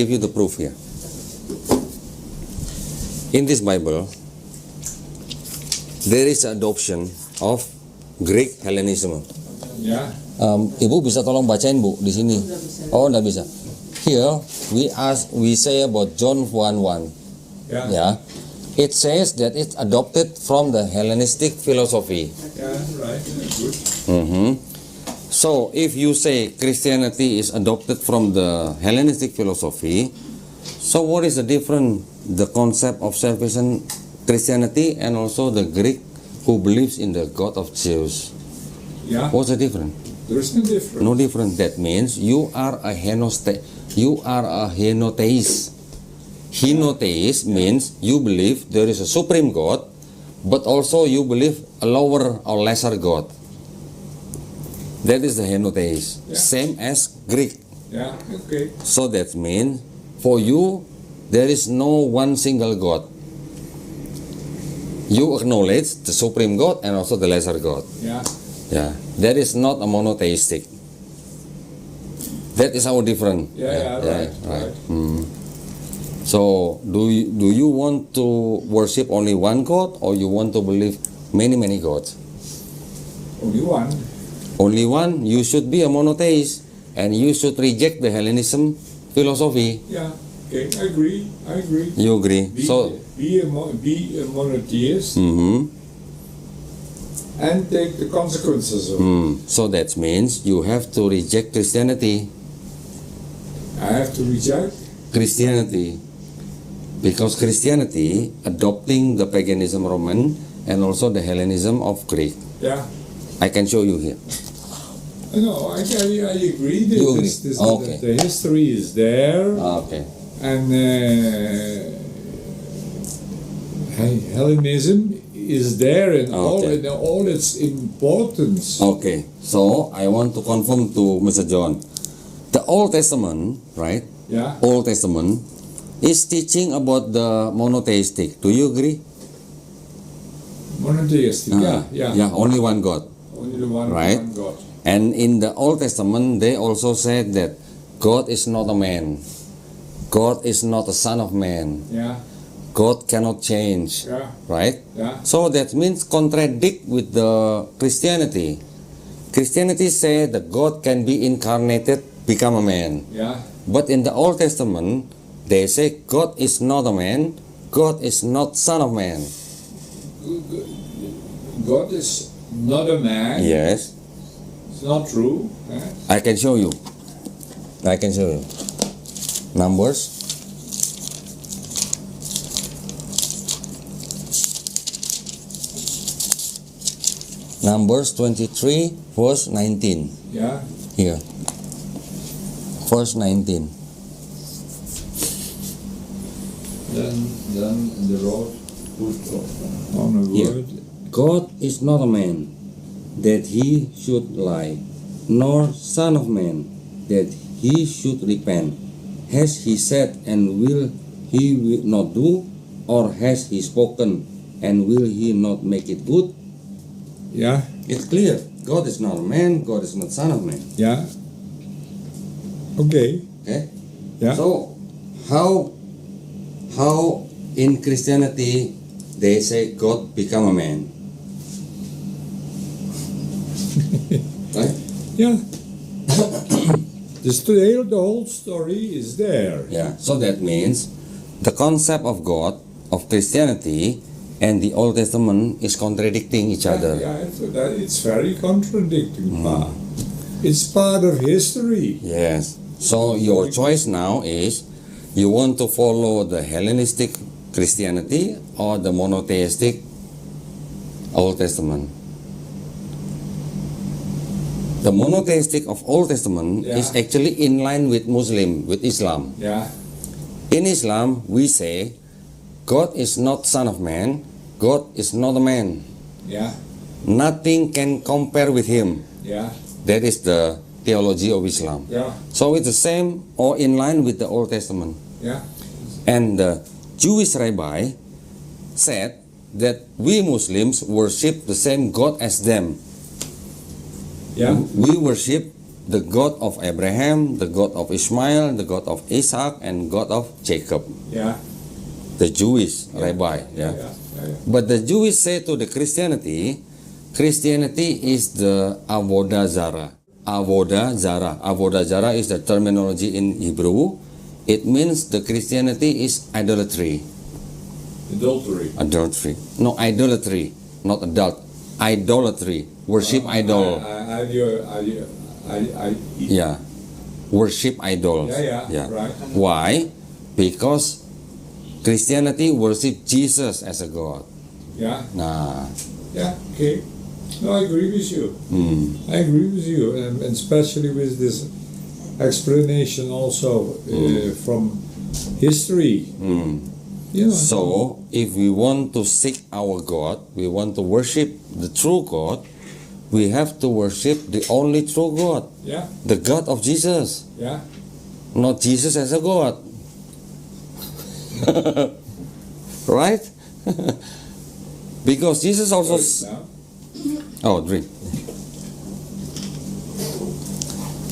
you the proof here. In this Bible, there is adoption of Greek Hellenism. Yeah. Ibu bisa tolong bacain Bu di sini. Oh, enggak bisa. Here we say about John 1:1. Yeah. Yeah. It says that it's adopted from the Hellenistic philosophy. Yeah, right. Good. Mhm. So if you say Christianity is adopted from the Hellenistic philosophy, so what is the difference, the concept of salvation Christianity and also the Greek who believes in the God of Zeus? Yeah. What's the difference? There is no difference. No difference. That means you are a henotheist. Henotheist means you believe there is a supreme God, but also you believe a lower or lesser God. That is the henotheist. Yeah. Same as Greek. Yeah. Okay. So that means for you there is no one single God. You acknowledge the supreme God and also the lesser God. Yeah. Yeah, that is not a monotheistic. That is our different. Yeah. Right. Right. So do you want to worship only one God, or you want to believe many gods? Only one. Only one. You should be a monotheist, and you should reject the Hellenism philosophy. Yeah. Okay. I agree. You agree? Be a monotheist and take the consequences of it. So that means you have to reject Christianity. I have to reject. Christianity, because Christianity adopting the paganism Roman and also the Hellenism of Greek. Yeah. I can show you here. No, I agree that You agree? Okay. the history is there, Okay. and Hellenism is there in Okay. all its importance. Okay. So I want to confirm to Mr. John. The Old Testament, right? Yeah. Old Testament is teaching about the monotheistic. Do you agree? Monotheistic. Yeah. Only one God. Only the one, Right. one God. And in the Old Testament, they also said that God is not a man. God is not a son of man. Yeah. God cannot change. Yeah. Right? Yeah. So that means contradict with the Christianity. Christianity said that God can be incarnated, become a man. Yeah. But in the Old Testament, they say God is not a man, God is not son of man. God is not a man. Yes, It's not true. I can show you. I can show you. Numbers. Numbers 23, verse 19. Yeah. Here. Verse 19. Then the Lord put on a Here. word. God is not a man, that he should lie, nor son of man, that he should repent. Has he said, and will he not do? Or has he spoken, and will he not make it good? Yeah. It's clear. God is not a man, God is not son of man. Yeah. Okay. Okay? Yeah. So, how in Christianity they say God become a man? Right? Yeah. The whole story is there. Yeah, so that means the concept of God, of Christianity, and the Old Testament is contradicting each other. Yeah, it's very contradicting. It's part of history. Yes. So your choice now is you want to follow the Hellenistic Christianity or the monotheistic Old Testament. The monotheistic of Old Testament is Yeah. actually in line with Islam. Yeah. In Islam, we say God is not son of man, God is not a man. Yeah. Nothing can compare with him. Yeah. That is the theology of Islam. Yeah. So it's the same or in line with the Old Testament. Yeah. And the Jewish rabbi said that we Muslims worship the same God as them. Yeah. We worship the God of Abraham, the God of Ishmael, the God of Isaac, and God of Jacob. Yeah. the Jewish rabbi. Yeah. But the Jewish say to the Christianity is the avodah zarah. Avodah zarah. Avodah zarah is the terminology in Hebrew. It means the Christianity is idolatry. Adultery. Adultery. No, idolatry, not adult. Idolatry. Worship idol. Yeah. Worship idols. Yeah, right. Why? Because Christianity worship Jesus as a God. Yeah, Nah. yeah, okay. No, I agree with you. I agree with you, and especially with this explanation also from history. You know, So, if we want to seek our God, we want to worship the true God, we have to worship the only true God, yeah, the God of Jesus, yeah, not Jesus as a God. Right? Because Jesus also... now. Oh, drink.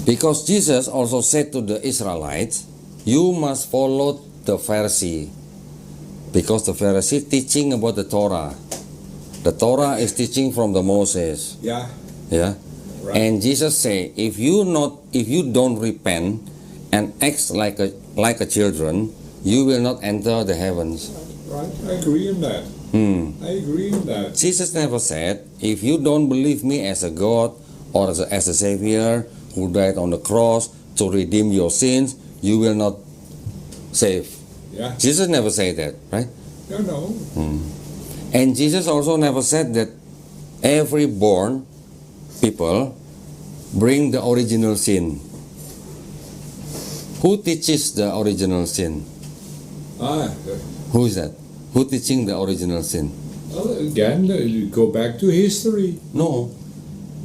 Because Jesus also said to the Israelites, you must follow the Pharisee. Because the Pharisee teaching about the Torah. The Torah is teaching from the Moses. Yeah, Yeah. right. And Jesus say, if you don't repent and act like a children, you will not enter the heavens. Right, I agree in that. I agree in that. Jesus never said, if you don't believe me as a God or as a Savior who died on the cross to redeem your sins, you will not save. Yeah, Jesus never said that, right? no. And Jesus also never said that every born people bring the original sin. Who teaches the original sin? Who is that? Who teaching the original sin? Well, again, you go back to history. No.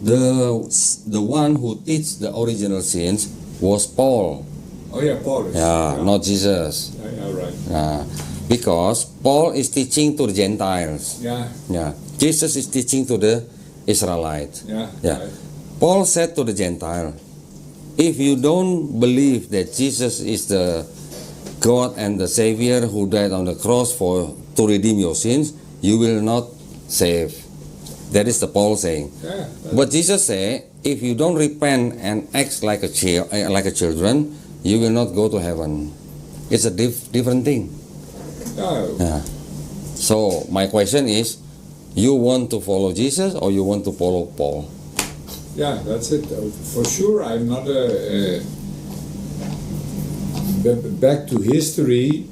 The one who teach the original sins was Paul. Oh yeah, Paul. Yeah, not Jesus. Yeah, right. Because Paul is teaching to the Gentiles. Yeah, Yeah. Jesus is teaching to the Israelites. yeah, Yeah. right. Paul said to the Gentile, if you don't believe that Jesus is the God and the Savior who died on the cross to redeem your sins, you will not save. That is the Paul saying. Yeah, But Jesus said, if you don't repent and act like a children, you will not go to heaven. It's a different thing. yeah. Yeah. So my question is, you want to follow Jesus or you want to follow Paul? Yeah, that's it. For sure, I'm not back to history.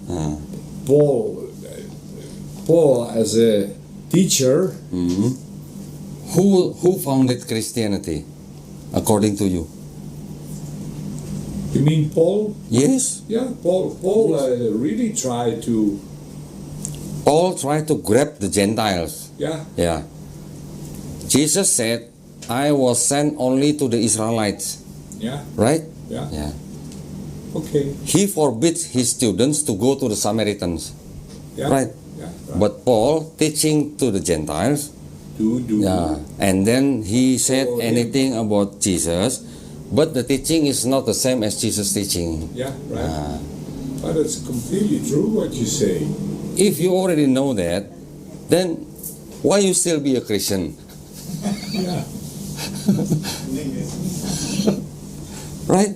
Paul as a teacher. Who founded Christianity, according to you? You mean Paul? Yes. Yeah, Paul really tried to. Paul tried to grab the Gentiles. Yeah, Yeah. Jesus said, I was sent only to the Israelites. yeah, Right? yeah. Yeah. Okay. He forbids his students to go to the Samaritans. Yeah. Right? Yeah. Right. But Paul teaching to the Gentiles. do. Yeah. And then he said Oh, anything about Jesus. But the teaching is not the same as Jesus' teaching. Yeah, right. But it's completely true what you say. If you already know that, then why you still be a Christian? Yeah, Right?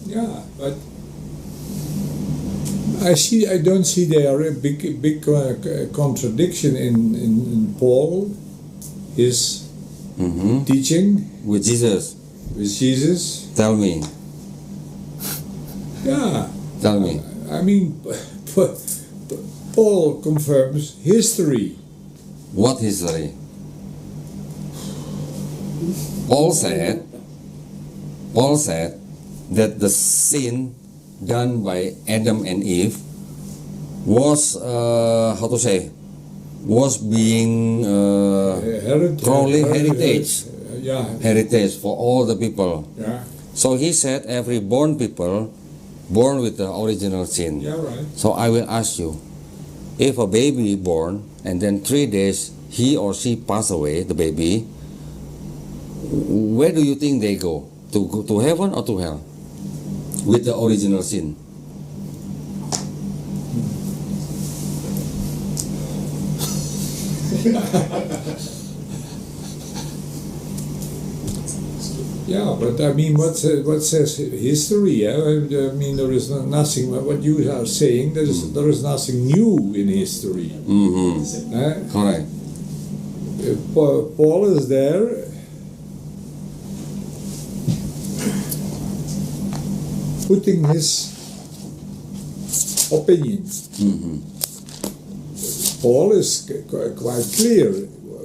yeah. But I don't see there a big contradiction in Paul, his teaching With Jesus. with Jesus. Tell me. Yeah, Tell me. I mean, Paul confirms history. What history? Paul said that the sin done by Adam and Eve was was being heritage. Yeah, Heritage for all the people. yeah, So he said every born people born with the original sin. yeah, right. So I will ask you, if a baby born and then 3 days he or she pass away, the baby, where do you think they go? To heaven or to hell? With the original sin. Yeah, but I mean, what says history? I mean, there is nothing. What you are saying, there is nothing new in history. Correct. Paul is there. Putting his opinion. Paul is quite clear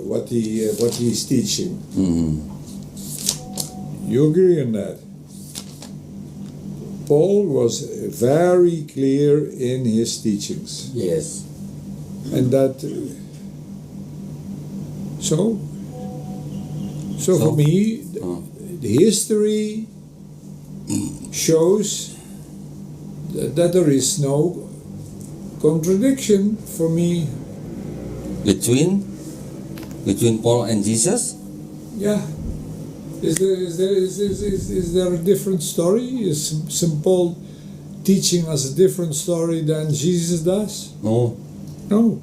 what he's teaching. You agree on that? Paul was very clear in his teachings, Yes. and that. So for me, the history shows that there is no contradiction for me. Between Paul and Jesus? Yeah. Is there a different story? Is St. Paul teaching us a different story than Jesus does? No. No.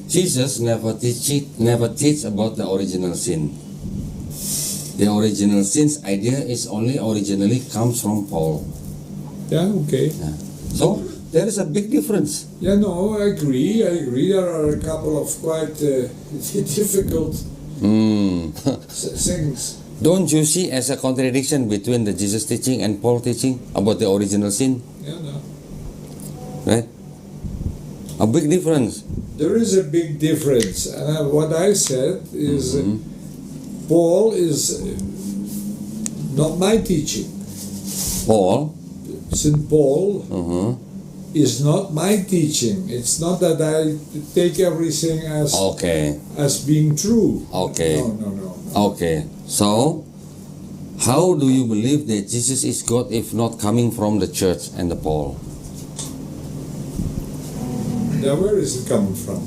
Jesus never teach about the original sin. The original sin's idea is only originally comes from Paul. Yeah, okay. Yeah. So there is a big difference. Yeah, no, I agree. There are a couple of quite difficult things. Don't you see as a contradiction between the Jesus teaching and Paul teaching about the original sin? Yeah, no. Right? A big difference. There is a big difference, and what I said is Paul is not my teaching. Paul? St. Paul is not my teaching. It's not that I take everything as being true. Okay. No. Okay. So, how do you believe that Jesus is God if not coming from the church and the Paul? Now, where is it coming from?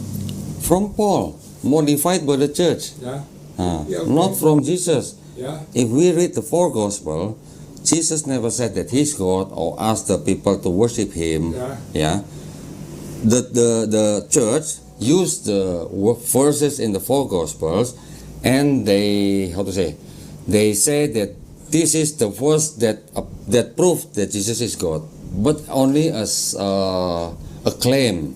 From Paul, modified by the church. Yeah. Yeah, okay. Not from Jesus. Yeah. If we read the four Gospels, Jesus never said that he's God or asked the people to worship him. Yeah. The church used the verses in the four Gospels, and they say that this is the verse that proves that Jesus is God, but only as a claim.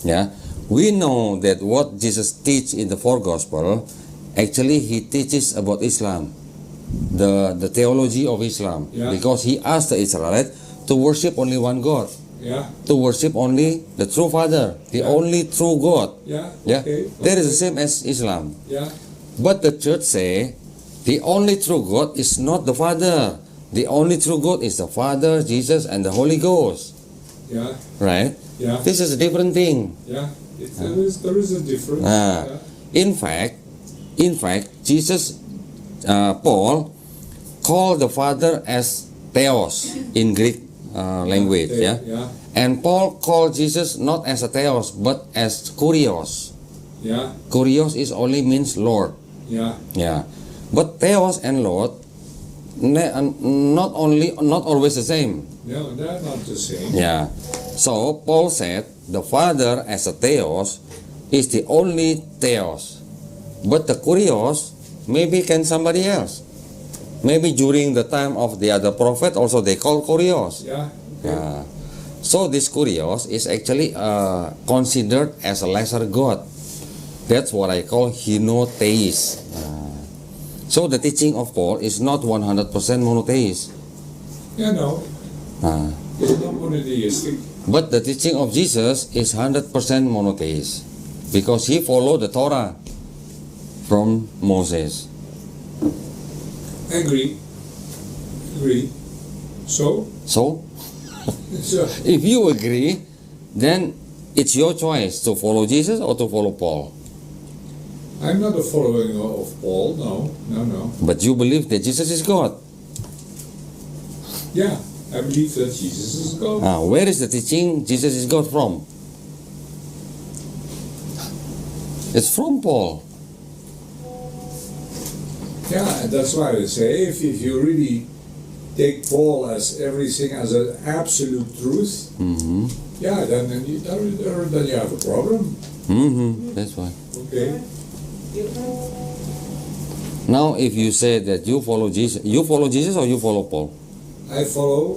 Yeah, we know that what Jesus teach in the four Gospels, actually he teaches about Islam, the theology of Islam, because he asked the Israelites to worship only one God. Yeah. To worship only the true Father, the only true God. Yeah. Yeah, Okay. that is the same as Islam. Yeah. But the church say the only true God is not the Father. The only true God is the Father, Jesus, and the Holy Ghost. Yeah. Right? Yeah. This is a different thing. Yeah. There is a difference. Ah. In fact, Jesus, Paul, called the Father as Theos in Greek language. Yeah. And Paul called Jesus not as a Theos but as Kurios. Yeah. Kurios is only means Lord. Yeah. Yeah. But Theos and Lord not always the same. No, they're not the same. Yeah. So Paul said the Father as a Theos is the only Theos. But the Kurios maybe can somebody else. Maybe during the time of the other prophet also they call Kurios. Yeah. Yeah. So this Kurios is actually considered as a lesser god. That's what I call henotheist. So the teaching of Paul is not 100% monotheist. Yeah, no. It's not monotheistic. But the teaching of Jesus is 100% monotheist because he followed the Torah from Moses. Agree. So If you agree, then it's your choice to follow Jesus or to follow Paul. I'm not a follower of Paul. No. But you believe that Jesus is God. Yeah, I believe that Jesus is God. Where is the teaching Jesus is God from? It's from Paul. Yeah, and that's why I say if you really take Paul as everything as an absolute truth, yeah, then you have a problem. That's why. Okay. Okay. Now, if you say that you follow Jesus or you follow Paul? I follow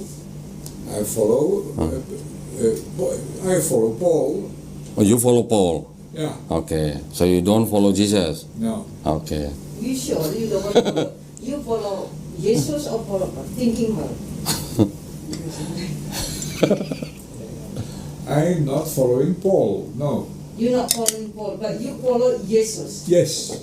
Paul. Or you follow Paul? Yeah. Okay, so you don't follow Jesus? No. Okay. You sure you don't follow? You follow Jesus or follow thinking more? I'm not following Paul. No. You're not following Paul, but you follow Jesus. Yes.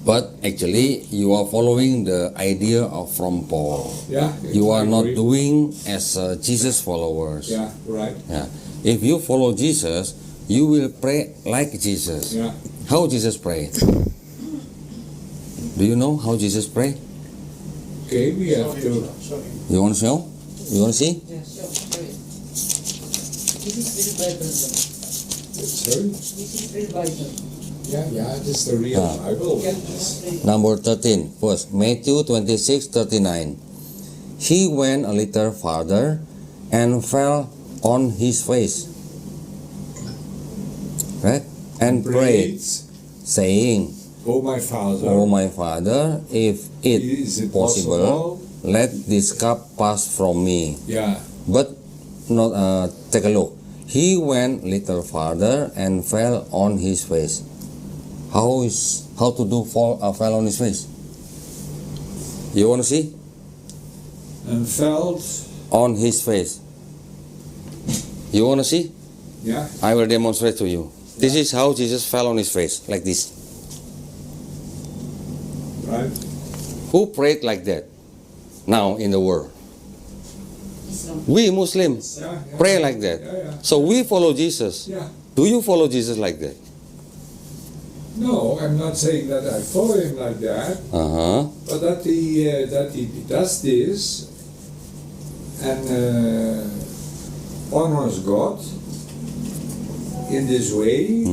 But actually, you are following the idea of from Paul. Yeah. You are I not agree. doing as Jesus followers. Yeah. Right. Yeah. If you follow Jesus, you will pray like Jesus. Yeah. How Jesus pray? Do you know how Jesus pray? Okay. We have to. You want to know? You want to see? Yeah, sure. This is real Bible. Sorry. This is real Bible. Yeah. Yeah. This is the real Ah. Bible. Number 13, first, Matthew 26:39. He went a little farther and fell on his face, right? And prayed, saying, Oh my Father. O my Father, if it Is it possible, let this cup pass from me. Yeah. But not. Take a look. He went little farther and fell on his face. How to do fell on his face? You want to see? And felt. On his face. You want to see? Yeah. I will demonstrate to you. This is how Jesus fell on his face, like this. Right. Who prayed like that now in the world? Islam. We Muslims Yeah. Yeah. pray like that. Yeah. Yeah. So we follow Jesus. Yeah. Do you follow Jesus like that? No, I'm not saying that I follow him like that, Uh-huh. but that he does this and honors God in this way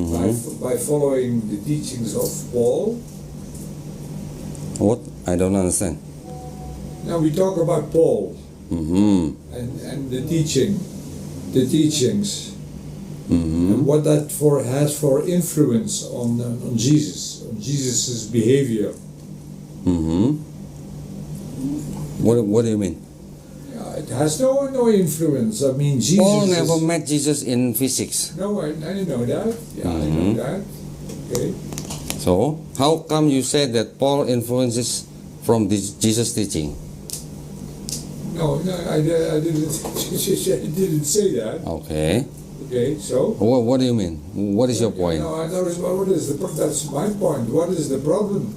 by following the teachings of Paul. What? I don't understand. Now we talk about Paul Mm-hmm. and the teachings, Mm-hmm. and what that has for influence on Jesus's behavior. Mm-hmm. What do you mean? It has no influence. I mean, Jesus. Paul is- never met Jesus in physics. No, I know that. Yeah, I know that. Okay. So, how come you said that Paul influences from this Jesus teaching? No, I didn't. I didn't say that. Okay. Okay, so. What do you mean? What is your point? No, I noticed. What is that's my point. What is the problem?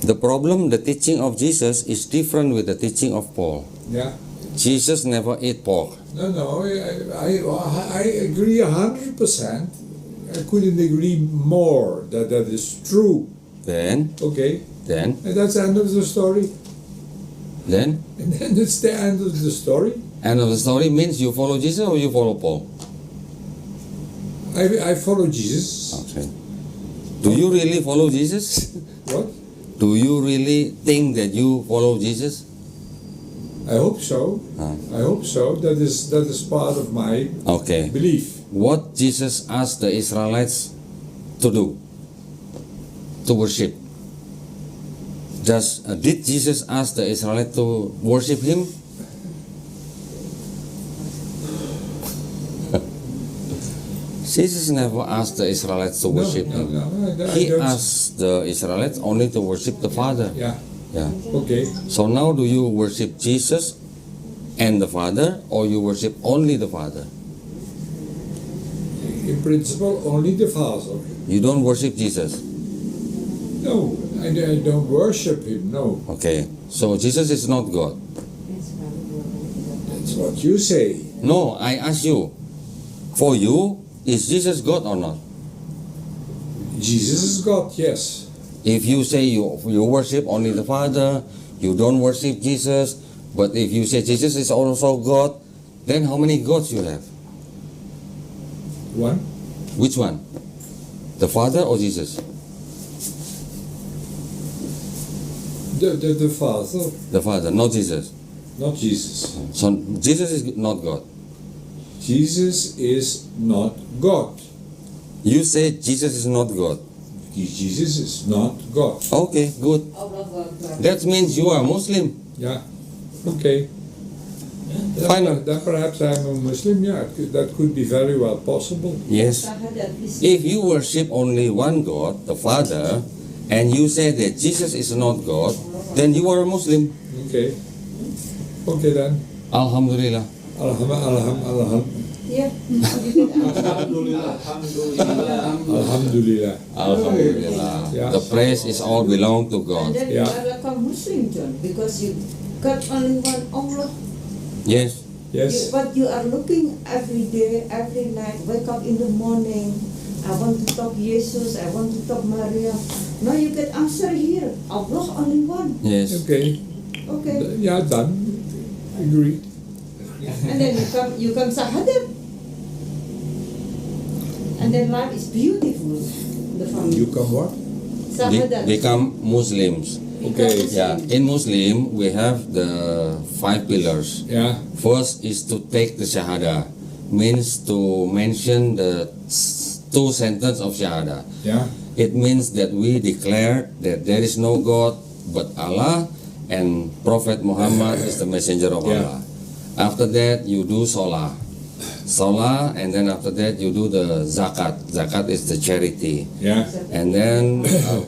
The problem, the teaching of Jesus is different with the teaching of Paul. Yeah. Jesus never ate pork. No. I agree 100%. I couldn't agree more that is true. Then, Okay, then, and that's the end of the story. then, And then it's the end of the story. end of the story means you follow Jesus or you follow Paul? I follow Jesus. Okay. Do you really follow Jesus? What? Do you really think that you follow Jesus? I hope so. Ah. I hope so. That is part of my Okay. belief. What Jesus asked the Israelites to do? To worship. Did Jesus ask the Israelites to worship him? Jesus never asked the Israelites to worship him. No, I He don't. asked the Israelites only to worship the Father. Yeah. Yeah. Okay. So now do you worship Jesus and the Father, or you worship only the Father? In principle, only the Father. You don't worship Jesus. No, I don't worship him. No, Okay. So Jesus is not God. that's what you say. No, I ask you. For you, is Jesus God or not? Jesus is God. Yes. If you say you worship only the Father, you don't worship Jesus, but if you say Jesus is also God, then how many gods you have? One. Which one? The Father or Jesus? The Father, The Father, not Jesus. not Jesus. So Jesus is not God. Jesus is not God. You say Jesus is not God. Jesus is not God. Okay, good. Allah Akbar. That means you are Muslim. Yeah. Okay. Fine. Then perhaps I'm a Muslim. Yeah, that could be very well possible. Yes. Syahadat is If you worship only one God, the Father, and you say that Jesus is not God, then you are a Muslim. Okay. Okay then. Alhamdulillah. Alhamdulillah. yeah. Alhamdulillah. Alhamdulillah. Alhamdulillah. Alhamdulillah. Yeah. The praise is all belong to And God. then Yeah. you are like a Muslim, John, because you got only one Allah. Yes. Yes. But you are looking every day, every night, wake up in the morning. I want to talk Jesus, I want to talk Maria. Now you get answer here. Allah only one. Yes. Okay. Okay. Yeah, done. Agree. And then you come Sahadat. And then life is beautiful. The family. You come what? Sahadat. Become Muslims. Okay. Yeah. In Muslim, we have the 5 pillars. Yeah. First is to take the Shahada, means to mention the 2 sentences of Shahada. Yeah. It means that we declare that there is no God but Allah, and Prophet Muhammad is the messenger of Yeah. Allah. After that, you do Salah. Salah, and then after that, you do the Zakat. Zakat is the charity. Yeah. And then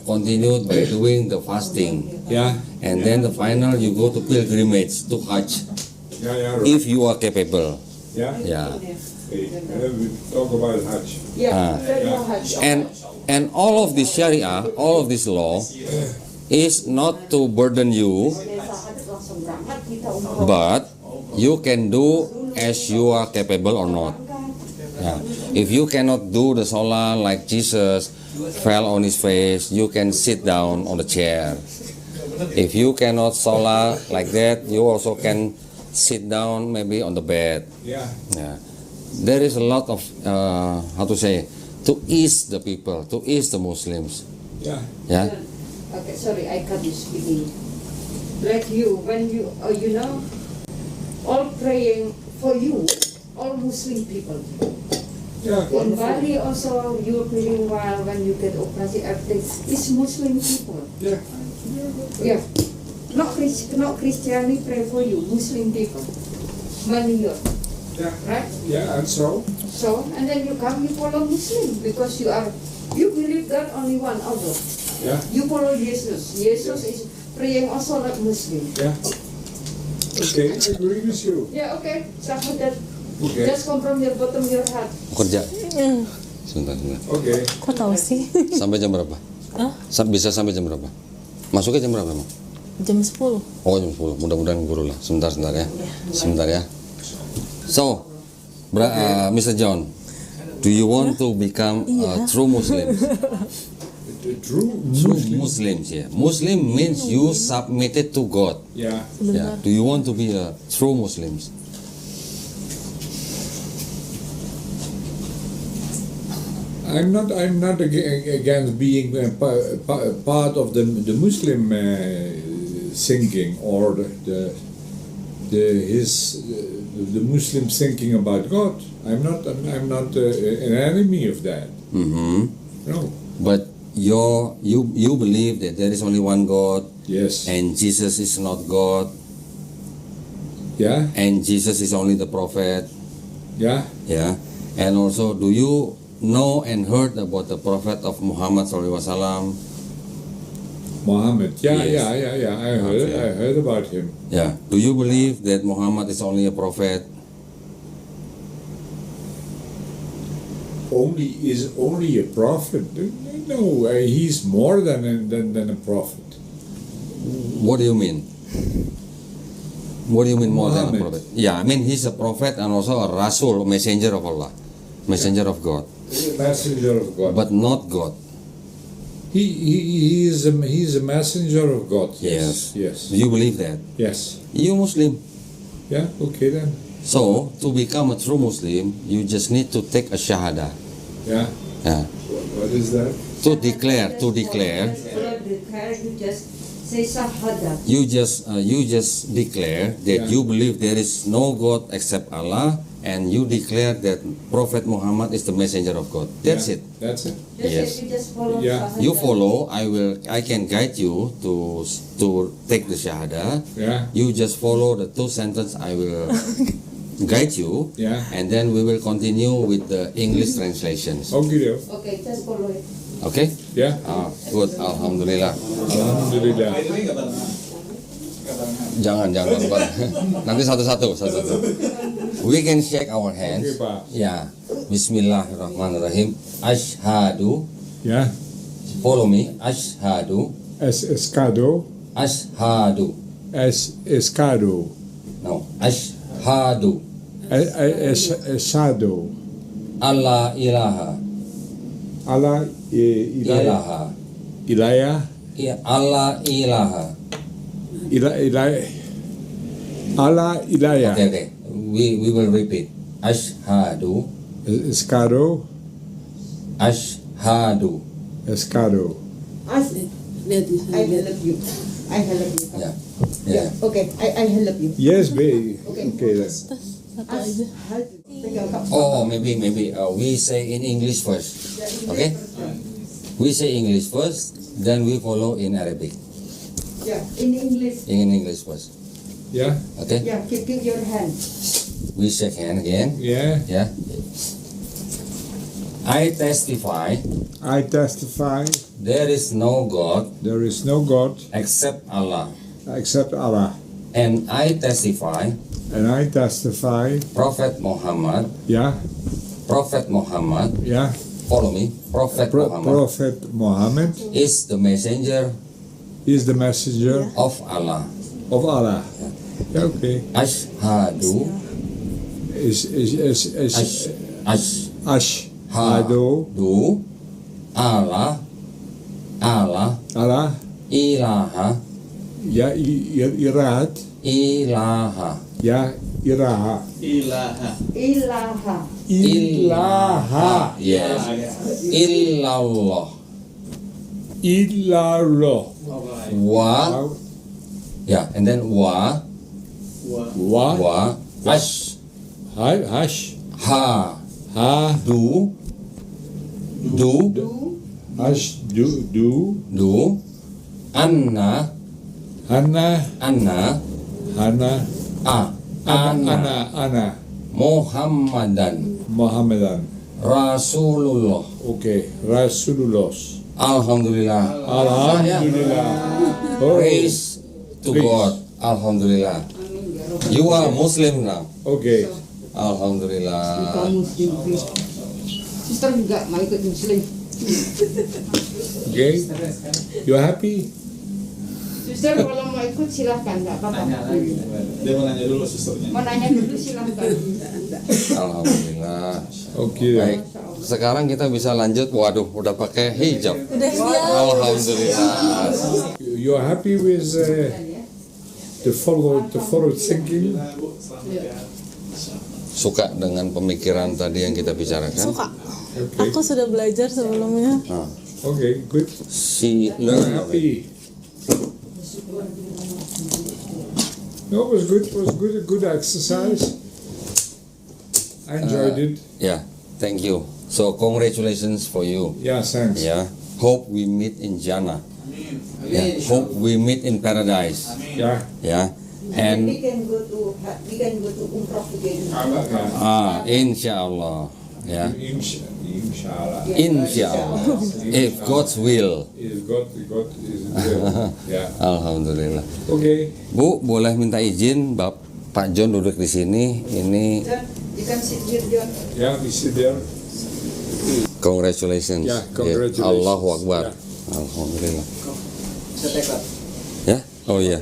continued by doing the fasting. Yeah. And then the final, you go to pilgrimage, to Hajj, Yeah. Yeah. Right. if you are capable. Yeah. Yeah. Okay. We talk about Hajj. Yeah. Ah. Very Hajj. And all of this Sharia, all of this law, is not to burden you, Langsung berangkat kita umroh. but you can do as you are capable or not. Yeah. If you cannot do the Salah like Jesus fell on his face, you can sit down on the chair. If you cannot Salah like that, you also can sit down maybe on the bed. Yeah. Yeah. There is a lot of, how to say, to ease the people, to ease the Muslims. Yeah. Yeah. Okay, sorry, I cut you speaking. Like you, when you, you know, all praying for you, all Muslim people. Yeah. In Bali also, you're feeling well when you get operation, everything. It's Muslim people. Yeah. Yeah. Not Christianity pray for you, Muslim people. When you're, Yeah. right? Yeah. And so. So, and then you come, you follow Muslim because you believe God only one Allah. Yeah. You follow Jesus. Jesus is praying also like Muslim. Yeah. Okay. I agree with you. Yeah, okay. Sahadat. Okay. Just come from your bottom of your heart. Kerja. Sebentar. Okay. Kok tahu sih? Sampai jam berapa? Hah? Bisa sampai jam berapa? Masuknya jam berapa emang? Jam 10. Oh jam 10. Mudah-mudahan guru lah. Sebentar ya. Sebentar ya. So, Mr. John, do you want to become a true Muslim? True. True Muslims, yeah. Muslim means you submitted to God. Yeah. Yeah. Do you want to be a true Muslims? I'm not against being part of the Muslim thinking or the Muslim thinking about God. I'm not an enemy of that. Mm-hmm. No. But you believe that there is only one God, Yes. and Jesus is not God, Yeah. and Jesus is only the prophet. Yeah. Yeah. And also, do you know and heard about the prophet of Muhammad SAW? Muhammad. Yeah. Yes. Yeah. I heard about him. Yeah. Do you believe that Muhammad is only a prophet? Only a prophet. No, he's more than a prophet. What do you mean? What do you mean more than a Muhammad. prophet? Yeah, I mean he's a prophet and also a Rasul, a messenger of Allah, messenger of God, Messenger of God. but not God. He's a messenger of God. Yes. Yes. Do you believe that? Yes. You Muslim. Yeah. Okay then. So to become a true Muslim, you just need to take a shahada. Yeah. Yeah. What is that? To declare. You just say Sahadat. You just declare that Yeah. you believe there is no God except Allah, and you declare that Prophet Muhammad is the messenger of God. That's Yeah, it. That's it. Yes. You just follow Yeah. Shahada. You follow. I can guide you to take the shahada. Yeah. You just follow the 2 sentences. I will guide you. Yeah. And then we will continue with the English translations. Okay, dear. Okay, just follow it. Okay? Yeah. Good. Alhamdulillah. Alhamdulillah. Jangan. Bang. Nanti satu-satu. We can shake our hands. Okay, Pak. Ya. Bismillahirrahmanirrahim. Ashhadu. Yeah. Follow me. Ashhadu. Escado. Ashhadu. Escado. No. Ashhadu. Esado. Allah ilaha. Allah Ilaha. Ilaya. Allah ilaha. Allah Ilaya. Okay. We will repeat. Ashhadu. Escado. Ashhadu. Escado. I help you. Ya. Ya. Okay, I help you. Yes, baby. Okay. Okay, then. Satu aja. Pegang kap. Oh, maybe we say in English first. Okay? We say English first, then we follow in Arabic. Yeah, in English. In English first. Yeah. Okay? Yeah, keep your hand. We shake hand again. Yeah. Yeah. I testify I testify there is no God there is no God except Allah. except Allah. And I testify And I testify, Prophet Muhammad, yeah, yeah, follow me, Prophet Muhammad Prophet Muhammad is the messenger is the messenger of Allah. of Allah. Yeah, okay. Ashhadu Is Ashhadu Allah Allah ilaha ya irat ilaha ya iraha ilaha yes illallah illallah wa yeah and then wa ash hash ha ha du hash do anna Hana Muhammadan. Rasulullah. Okay, Rasulullah. Alhamdulillah. Alhamdulillah. Oh, Praise to Praise. God. Alhamdulillah. You are Muslim now. okay. Alhamdulillah. Sister juga mau ikut Muslim. Okay. You happy? Sister kalau mau ikut silahkan, nggak apa-apa. Dia mau nanya dulu susternya. Mau nanya dulu silahkan. Alhamdulillah. Okay. Baik. Sekarang kita bisa lanjut. Waduh, udah pakai hijab. Udah siap. Alhamdulillah. You are happy with the forward thinking? Suka dengan pemikiran tadi yang kita bicarakan? Suka. Okay. Aku sudah belajar sebelumnya. Okay, good. Si You are happy. No, it was good exercise. I enjoyed it. Yeah, thank you. So congratulations for you. Yeah, thanks. Yeah. Hope we meet in Jannah. Yeah. Hope we meet in paradise. Yeah. Yeah. And we can go to Umrah Yeah. Inshallah. Yeah. Inshallah. Inshallah. If God's will. Is God is will. Yeah. Alhamdulillah. Okay. Bu, boleh minta izin Pak John duduk di sini. Ini You can sit here, John. Yeah, we sit there. congratulations. Yeah, congratulations. Allahu Akbar. Yeah. Alhamdulillah. Ya? Oh iya.